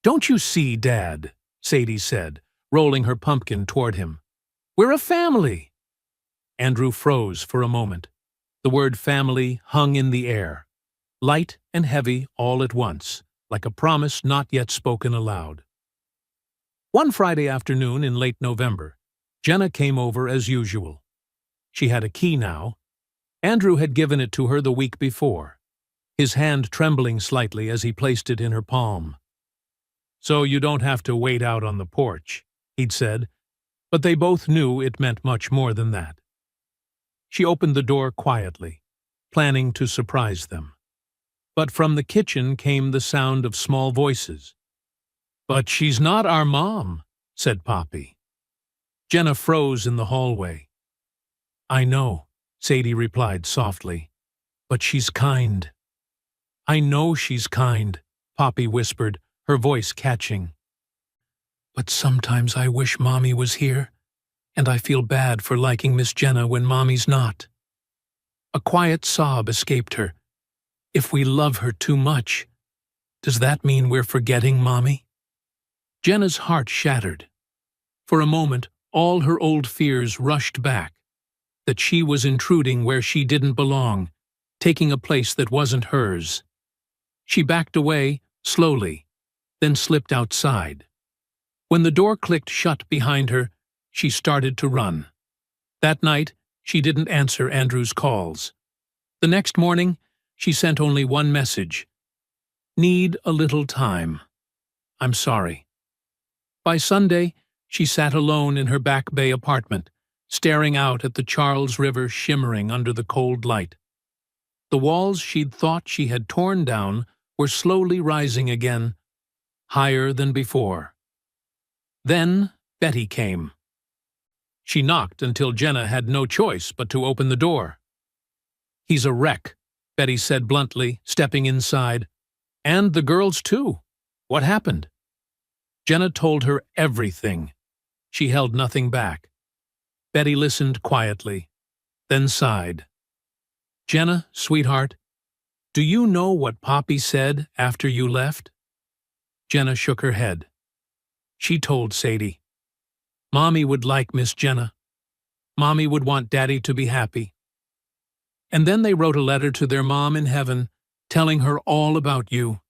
"Don't you see, Dad?" Sadie said, rolling her pumpkin toward him. "We're a family." Andrew froze for a moment. The word family hung in the air, light and heavy all at once, like a promise not yet spoken aloud. One Friday afternoon in late November, Jenna came over as usual. She had a key now. Andrew had given it to her the week before, his hand trembling slightly as he placed it in her palm. "So you don't have to wait out on the porch," he'd said, but they both knew it meant much more than that. She opened the door quietly, planning to surprise them. But from the kitchen came the sound of small voices. "But she's not our mom," said Poppy. Jenna froze in the hallway. "I know," Sadie replied softly, "but she's kind." "I know she's kind," Poppy whispered, her voice catching. "But sometimes I wish Mommy was here, and I feel bad for liking Miss Jenna when Mommy's not." A quiet sob escaped her. If we love her too much, does that mean we're forgetting Mommy? Jenna's heart shattered. For a moment, all her old fears rushed back, that she was intruding where she didn't belong, taking a place that wasn't hers. She backed away, slowly, then slipped outside. When the door clicked shut behind her, she started to run. That night, she didn't answer Andrew's calls. The next morning, she sent only one message. Need a little time. I'm sorry. By Sunday, she sat alone in her Back Bay apartment, staring out at the Charles River shimmering under the cold light. The walls she'd thought she had torn down were slowly rising again, higher than before. Then Betty came. She knocked until Jenna had no choice but to open the door. He's a wreck, Betty said bluntly, stepping inside. And the girls too. What happened? Jenna told her everything. She held nothing back. Betty listened quietly, then sighed. Jenna, sweetheart, do you know what Poppy said after you left? Jenna shook her head. She told Sadie. Mommy would like Miss Jenna. Mommy would want Daddy to be happy. And then they wrote a letter to their mom in heaven, telling her all about you.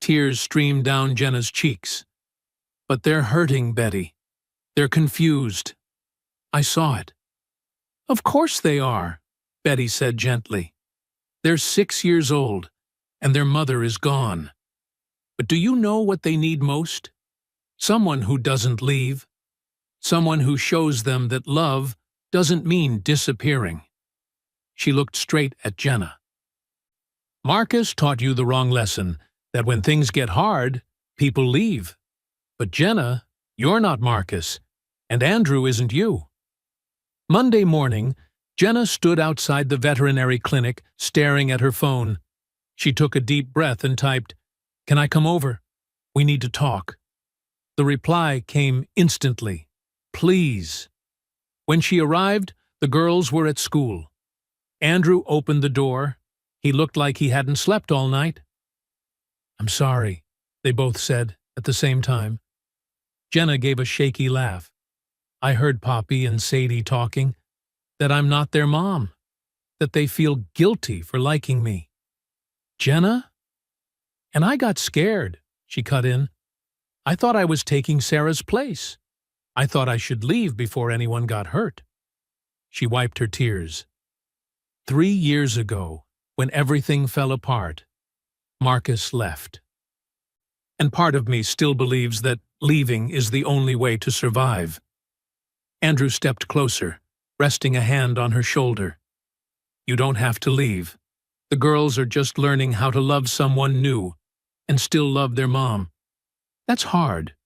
Tears streamed down Jenna's cheeks. But they're hurting, Betty. They're confused. I saw it. Of course they are, Betty said gently. They're 6 years old, and their mother is gone. But do you know what they need most? Someone who doesn't leave. Someone who shows them that love doesn't mean disappearing. She looked straight at Jenna. Marcus taught you the wrong lesson, that when things get hard, people leave. But Jenna, you're not Marcus, and Andrew isn't you. Monday morning, Jenna stood outside the veterinary clinic, staring at her phone. She took a deep breath and typed, "Can I come over? We need to talk." The reply came instantly, "Please." When she arrived, the girls were at school. Andrew opened the door. He looked like he hadn't slept all night. "I'm sorry," they both said at the same time. Jenna gave a shaky laugh. "I heard Poppy and Sadie talking, that I'm not their mom, that they feel guilty for liking me." "Jenna?" "And I got scared," she cut in. "I thought I was taking Sarah's place. I thought I should leave before anyone got hurt." She wiped her tears. 3 years ago, when everything fell apart, Marcus left. And part of me still believes that leaving is the only way to survive. Andrew stepped closer, resting a hand on her shoulder. "You don't have to leave. The girls are just learning how to love someone new and still love their mom. That's hard,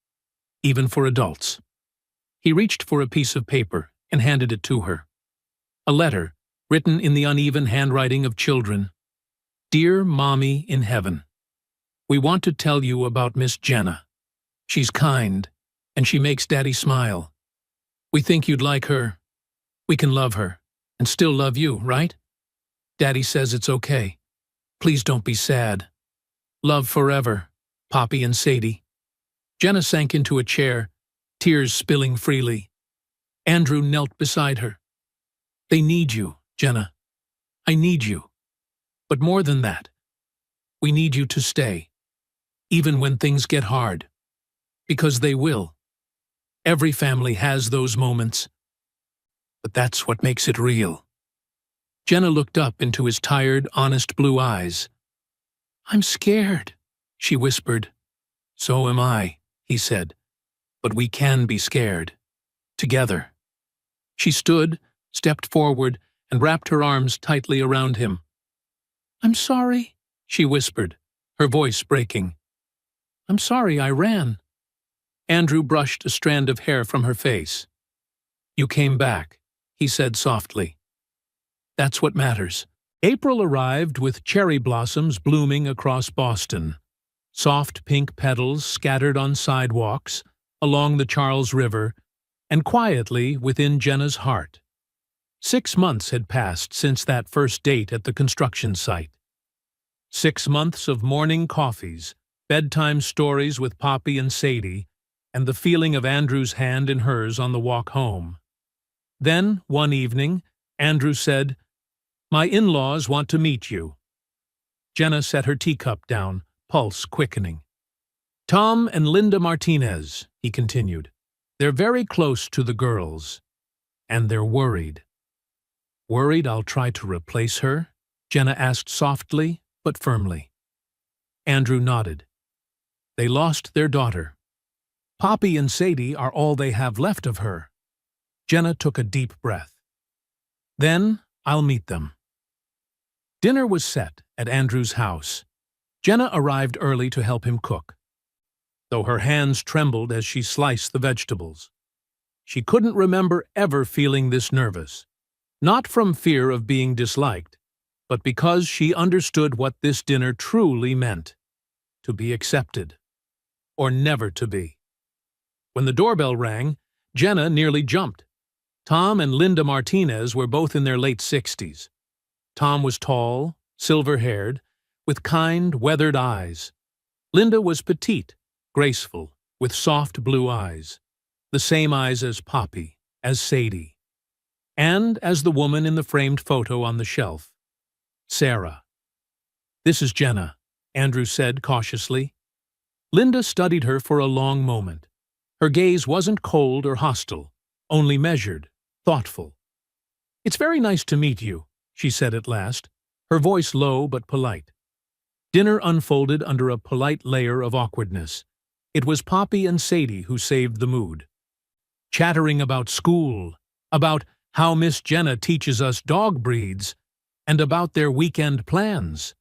even for adults." He reached for a piece of paper and handed it to her. A letter, written in the uneven handwriting of children. "Dear Mommy in Heaven, we want to tell you about Miss Jenna. She's kind, and she makes Daddy smile. We think you'd like her. We can love her, and still love you, right? Daddy says it's okay. Please don't be sad. Love forever, Poppy and Sadie." Jenna sank into a chair, tears spilling freely. Andrew knelt beside her. "They need you, Jenna. I need you. But more than that, we need you to stay, even when things get hard. Because they will. Every family has those moments. But that's what makes it real." Jenna looked up into his tired, honest blue eyes. "I'm scared," she whispered. "So am I," he said. "But we can be scared. Together." She stood, stepped forward, and wrapped her arms tightly around him. "I'm sorry," she whispered, her voice breaking. "I'm sorry I ran." Andrew brushed a strand of hair from her face. "You came back," he said softly. "That's what matters." April arrived with cherry blossoms blooming across Boston. Soft pink petals scattered on sidewalks, along the Charles River, and quietly within Jenna's heart. 6 months had passed since that first date at the construction site. 6 months of morning coffees, bedtime stories with Poppy and Sadie, and the feeling of Andrew's hand in hers on the walk home. Then, one evening, Andrew said, "My in-laws want to meet you." Jenna set her teacup down, pulse quickening. "Tom and Linda Martinez," he continued. "They're very close to the girls, and they're worried." "Worried I'll try to replace her?" Jenna asked softly, but firmly. Andrew nodded. "They lost their daughter. Poppy and Sadie are all they have left of her." Jenna took a deep breath. "Then I'll meet them." Dinner was set at Andrew's house. Jenna arrived early to help him cook, though her hands trembled as she sliced the vegetables. She couldn't remember ever feeling this nervous, not from fear of being disliked, but because she understood what this dinner truly meant: to be accepted, or never to be. When the doorbell rang, Jenna nearly jumped. Tom and Linda Martinez were both in their late 60s. Tom was tall, silver-haired, with kind, weathered eyes. Linda was petite, graceful, with soft blue eyes, the same eyes as Poppy, as Sadie, and as the woman in the framed photo on the shelf, Sarah. "This is Jenna," Andrew said cautiously. Linda studied her for a long moment. Her gaze wasn't cold or hostile, only measured, thoughtful. "It's very nice to meet you," she said at last, her voice low but polite. Dinner unfolded under a polite layer of awkwardness. It was Poppy and Sadie who saved the mood. Chattering about school, about how Miss Jenna teaches us dog breeds, and about their weekend plans.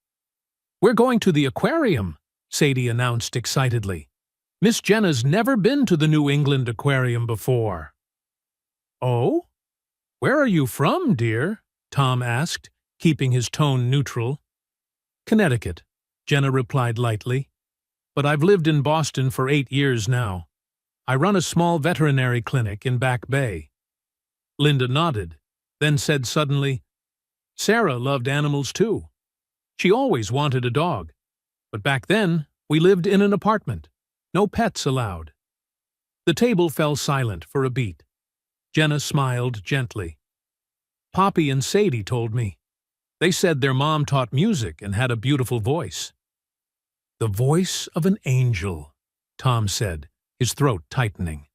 "We're going to the aquarium," Sadie announced excitedly. "Miss Jenna's never been to the New England Aquarium before." "Oh? Where are you from, dear?" Tom asked, keeping his tone neutral. "Connecticut," Jenna replied lightly. "But I've lived in Boston for 8 years now. I run a small veterinary clinic in Back Bay." Linda nodded, then said suddenly, "Sarah loved animals too. She always wanted a dog. But back then, we lived in an apartment. No pets allowed." The table fell silent for a beat. Jenna smiled gently. "Poppy and Sadie told me. They said their mom taught music and had a beautiful voice." "The voice of an angel," Tom said, his throat tightening.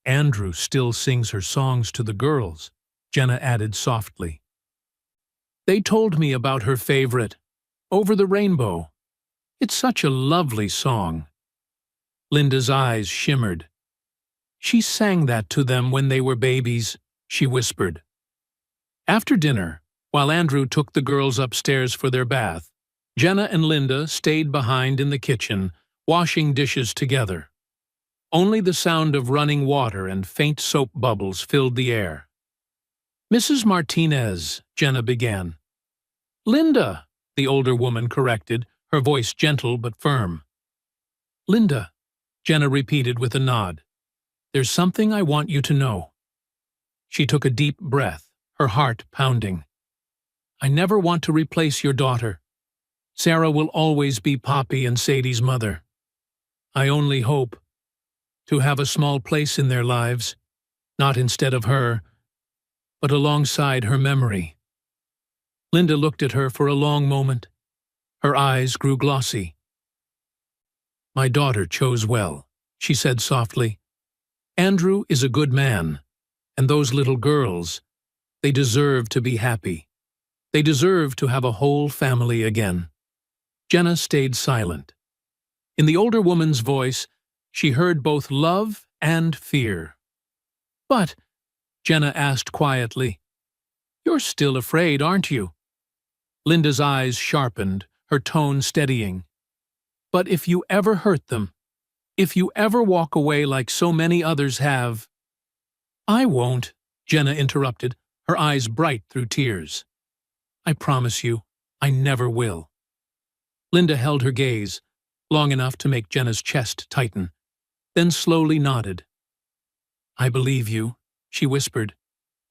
"Andrew still sings her songs to the girls," Jenna added softly. "They told me about her favorite, Over the Rainbow. It's such a lovely song." Linda's eyes shimmered. "She sang that to them when they were babies," she whispered. After dinner, while Andrew took the girls upstairs for their bath, Jenna and Linda stayed behind in the kitchen, washing dishes together. Only the sound of running water and faint soap bubbles filled the air. "Mrs. Martinez," Jenna began. "Linda," the older woman corrected, her voice gentle but firm. "Linda," Jenna repeated with a nod. "There's something I want you to know." She took a deep breath, her heart pounding. "I never want to replace your daughter. Sarah will always be Poppy and Sadie's mother. I only hope to have a small place in their lives, not instead of her, but alongside her memory." Linda looked at her for a long moment. Her eyes grew glossy. "My daughter chose well," she said softly. "Andrew is a good man, and those little girls, they deserve to be happy. They deserve to have a whole family again." Jenna stayed silent. In the older woman's voice, she heard both love and fear. "But," Jenna asked quietly, "you're still afraid, aren't you?" Linda's eyes sharpened, her tone steadying. "But if you ever hurt them, if you ever walk away like so many others have—" "I won't," Jenna interrupted, her eyes bright through tears. "I promise you, I never will." Linda held her gaze, long enough to make Jenna's chest tighten, then slowly nodded. "I believe you," she whispered.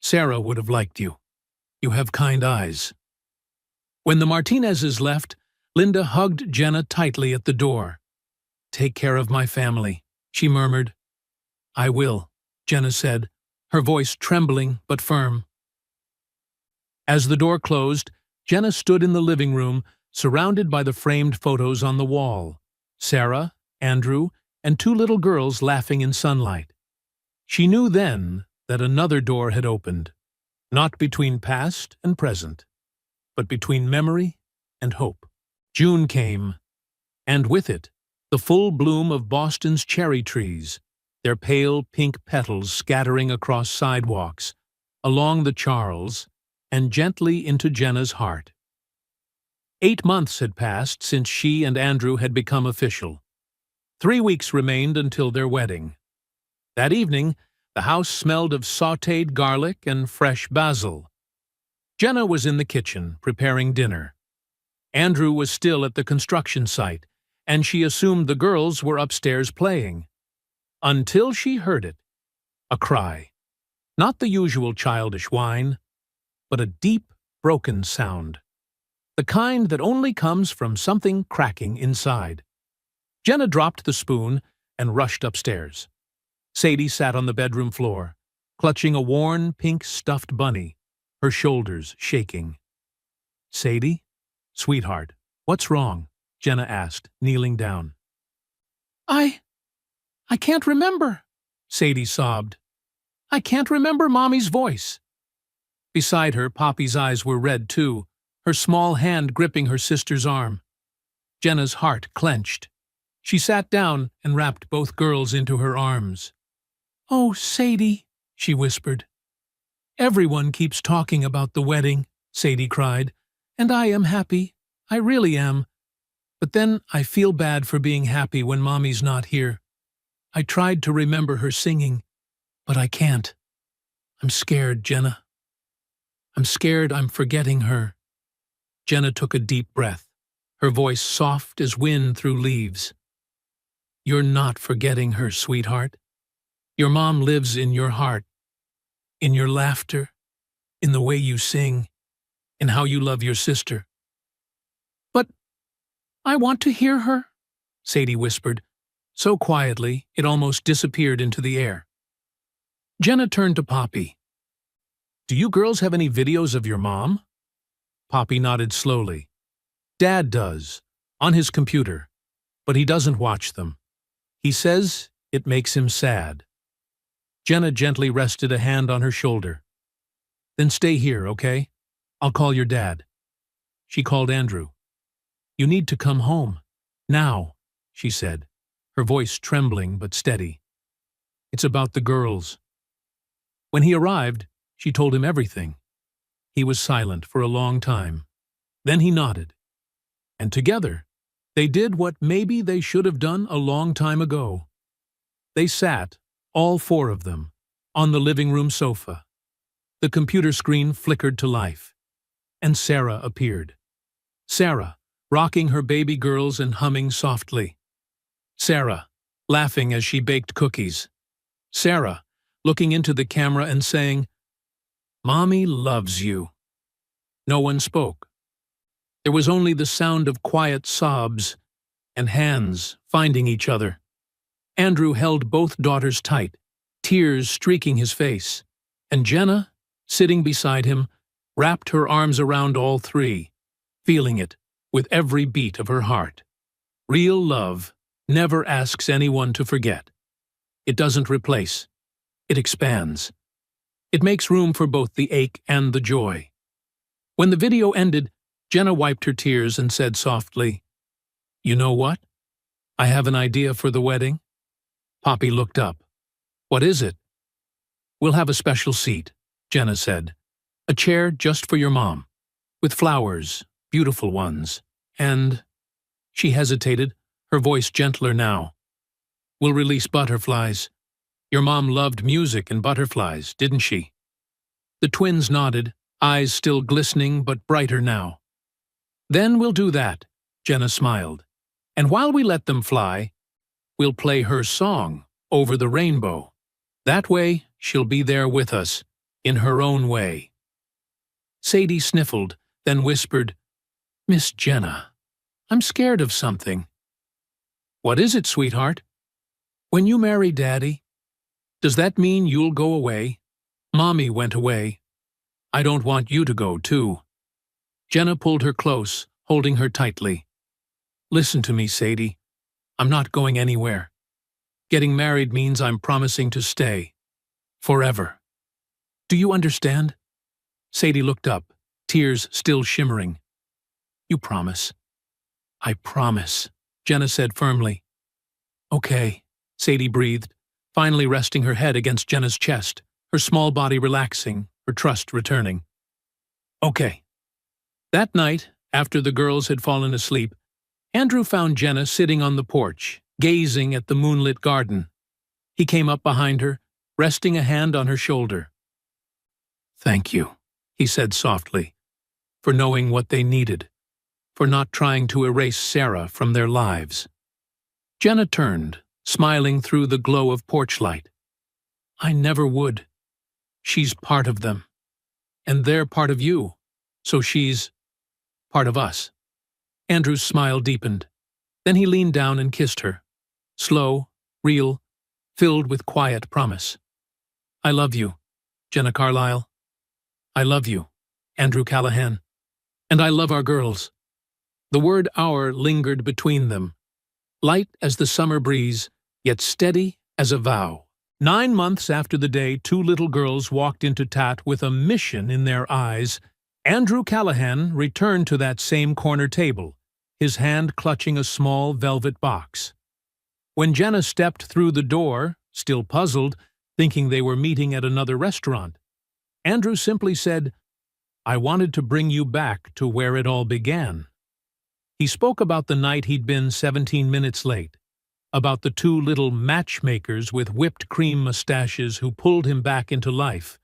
Sarah would have liked you. You have kind eyes." When the Martinezes left, Linda hugged Jenna tightly at the door. "Take care of my family," she murmured. "I will," Jenna said, her voice trembling but firm. As the door closed, Jenna stood in the living room, surrounded by the framed photos on the wall: Sarah, Andrew, and two little girls laughing in sunlight. She knew then that another door had opened, not between past and present, but between memory and hope. June came, and with it, the full bloom of Boston's cherry trees, their pale pink petals scattering across sidewalks, along the Charles, and gently into Jenna's heart. 8 months had passed since she and Andrew had become official. 3 weeks remained until their wedding. That evening, the house smelled of sautéed garlic and fresh basil. Jenna was in the kitchen, preparing dinner. Andrew was still at the construction site, and she assumed the girls were upstairs playing. Until she heard it. A cry. Not the usual childish whine, but a deep, broken sound. The kind that only comes from something cracking inside. Jenna dropped the spoon and rushed upstairs. Sadie sat on the bedroom floor, clutching a worn, pink stuffed bunny, her shoulders shaking. "Sadie? Sweetheart, what's wrong?" Jenna asked, kneeling down. I can't remember," Sadie sobbed. "I can't remember Mommy's voice." Beside her, Poppy's eyes were red too, her small hand gripping her sister's arm. Jenna's heart clenched. She sat down and wrapped both girls into her arms. "Oh, Sadie," she whispered. "Everyone keeps talking about the wedding," Sadie cried, "and I am happy. I really am. But then I feel bad for being happy when Mommy's not here. I tried to remember her singing, but I can't. I'm scared, Jenna. I'm scared I'm forgetting her." Jenna took a deep breath, her voice soft as wind through leaves. "You're not forgetting her, sweetheart. Your mom lives in your heart, in your laughter, in the way you sing, in how you love your sister." "But I want to hear her," Sadie whispered, so quietly it almost disappeared into the air. Jenna turned to Poppy. "Do you girls have any videos of your mom?" Poppy nodded slowly. "Dad does, on his computer, but he doesn't watch them. He says it makes him sad." Jenna gently rested a hand on her shoulder. "Then stay here, okay? I'll call your dad." She called Andrew. "You need to come home. Now," she said, her voice trembling but steady. "It's about the girls." When he arrived, she told him everything. He was silent for a long time. Then he nodded. And together, they did what maybe they should have done a long time ago. They sat, all 4 of them, on the living room sofa. The computer screen flickered to life, and Sarah appeared. Sarah, rocking her baby girls and humming softly. Sarah, laughing as she baked cookies. Sarah, looking into the camera and saying, "Mommy loves you." No one spoke. There was only the sound of quiet sobs and hands finding each other. Andrew held both daughters tight, tears streaking his face, and Jenna, sitting beside him, wrapped her arms around all 3, feeling it with every beat of her heart. Real love never asks anyone to forget. It doesn't replace. It expands. It makes room for both the ache and the joy. When the video ended, Jenna wiped her tears and said softly, "You know what? I have an idea for the wedding." Poppy looked up. "What is it?" "We'll have a special seat," Jenna said. "A chair just for your mom, with flowers, beautiful ones, and—" She hesitated, her voice gentler now. "We'll release butterflies. Your mom loved music and butterflies, didn't she?" The twins nodded, eyes still glistening but brighter now. "Then we'll do that," Jenna smiled. "And while we let them fly, we'll play her song, Over the Rainbow. That way, she'll be there with us, in her own way. Sadie sniffled, then whispered, "Miss Jenna, I'm scared of something." "What is it, sweetheart?" "When you marry Daddy, does that mean you'll go away? Mommy went away. I don't want you to go, too." Jenna pulled her close, holding her tightly. "Listen to me, Sadie. I'm not going anywhere. Getting married means I'm promising to stay. Forever. Do you understand?" Sadie looked up, tears still shimmering. "You promise?" "I promise," Jenna said firmly. "Okay," Sadie breathed, finally resting her head against Jenna's chest, her small body relaxing, her trust returning. "Okay." That night, after the girls had fallen asleep, Andrew found Jenna sitting on the porch, gazing at the moonlit garden. He came up behind her, resting a hand on her shoulder. "Thank you," he said softly, "for knowing what they needed, for not trying to erase Sarah from their lives." Jenna turned, smiling through the glow of porch light. "I never would. She's part of them. And they're part of you, so she's part of us." Andrew's smile deepened. Then he leaned down and kissed her. Slow, real, filled with quiet promise. "I love you, Jenna Carlisle. I love you, Andrew Callahan. And I love our girls." The word "our" lingered between them, light as the summer breeze, yet steady as a vow. 9 months after the day 2 little girls walked into Tat with a mission in their eyes, Andrew Callahan returned to that same corner table, his hand clutching a small velvet box. When Jenna stepped through the door, still puzzled, thinking they were meeting at another restaurant, Andrew simply said, "I wanted to bring you back to where it all began." He spoke about the night he'd been 17 minutes late, about the 2 little matchmakers with whipped cream mustaches who pulled him back into life,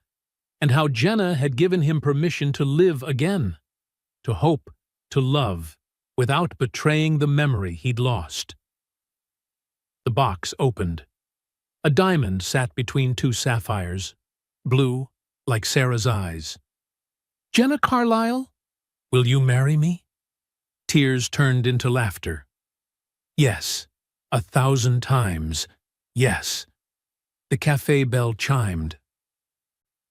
and how Jenna had given him permission to live again, to hope, to love, without betraying the memory he'd lost. The box opened. A diamond sat between 2 sapphires, blue like Sarah's eyes. "Jenna Carlisle, will you marry me?" Tears turned into laughter. "Yes, 1,000 times, yes." The cafe bell chimed.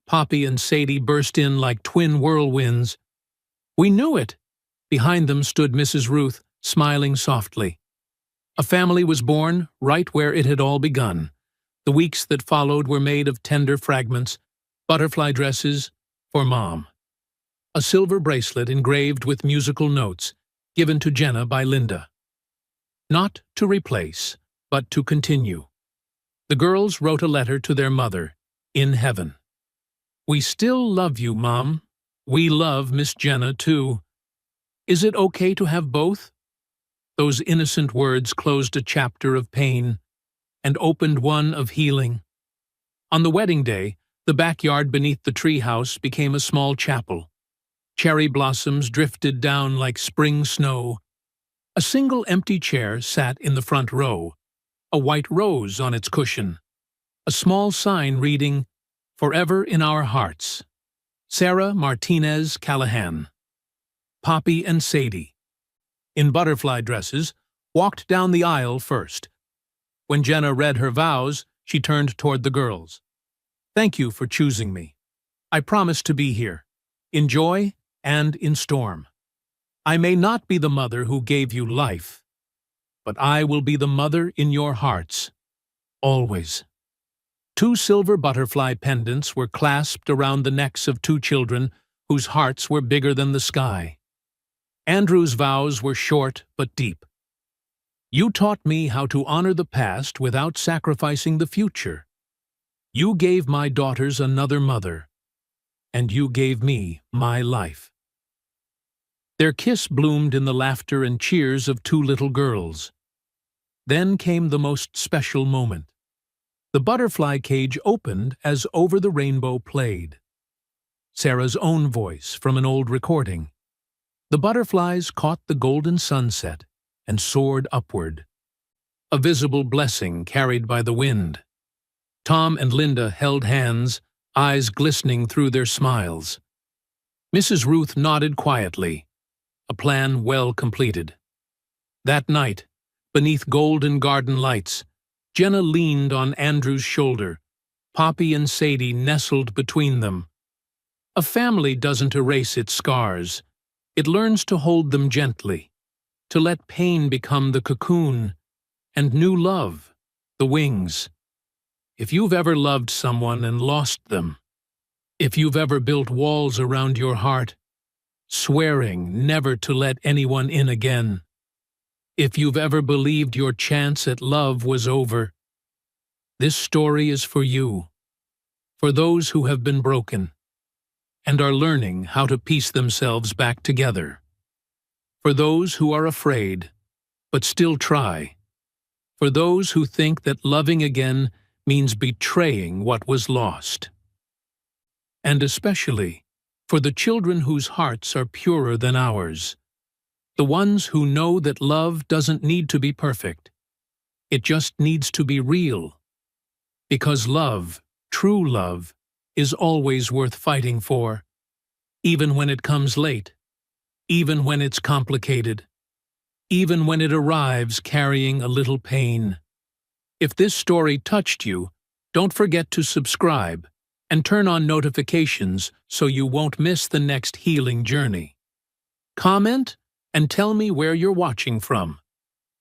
Poppy and Sadie burst in like twin whirlwinds. "We knew it!" Behind them stood Mrs. Ruth, smiling softly. A family was born right where it had all begun. The weeks that followed were made of tender fragments, butterfly dresses for Mom. A silver bracelet engraved with musical notes, given to Jenna by Linda. Not to replace, but to continue. The girls wrote a letter to their mother, in heaven. "We still love you, Mom. We love Miss Jenna, too. Is it okay to have both?" Those innocent words closed a chapter of pain and opened one of healing. On the wedding day, the backyard beneath the treehouse became a small chapel. Cherry blossoms drifted down like spring snow. A single empty chair sat in the front row, a white rose on its cushion, a small sign reading, "Forever in our hearts. Sarah Martinez Callahan." Poppy and Sadie, in butterfly dresses, walked down the aisle first. When Jenna read her vows, she turned toward the girls. "Thank you for choosing me. I promise to be here, in joy and in storm. I may not be the mother who gave you life, but I will be the mother in your hearts, always." 2 silver butterfly pendants were clasped around the necks of 2 children whose hearts were bigger than the sky. Andrew's vows were short but deep. "You taught me how to honor the past without sacrificing the future. You gave my daughters another mother, and you gave me my life." Their kiss bloomed in the laughter and cheers of 2 little girls. Then came the most special moment. The butterfly cage opened as Over the Rainbow played. Sarah's own voice from an old recording. The butterflies caught the golden sunset and soared upward. A visible blessing carried by the wind. Tom and Linda held hands, eyes glistening through their smiles. Mrs. Ruth nodded quietly, a plan well completed. That night, beneath golden garden lights, Jenna leaned on Andrew's shoulder. Poppy and Sadie nestled between them. A family doesn't erase its scars. It learns to hold them gently, to let pain become the cocoon, and new love, the wings. If you've ever loved someone and lost them, if you've ever built walls around your heart, swearing never to let anyone in again, if you've ever believed your chance at love was over, this story is for you, for those who have been broken and are learning how to piece themselves back together, for those who are afraid but still try, for those who think that loving again means betraying what was lost, and especially for the children whose hearts are purer than ours, the ones who know that love doesn't need to be perfect. It just needs to be real. Because love, true love, is always worth fighting for, even when it comes late, even when it's complicated, even when it arrives carrying a little pain. If this story touched you, don't forget to subscribe and turn on notifications so you won't miss the next healing journey. Comment and tell me where you're watching from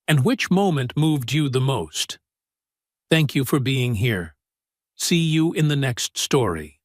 and which moment moved you the most. Thank you for being here. See you in the next story.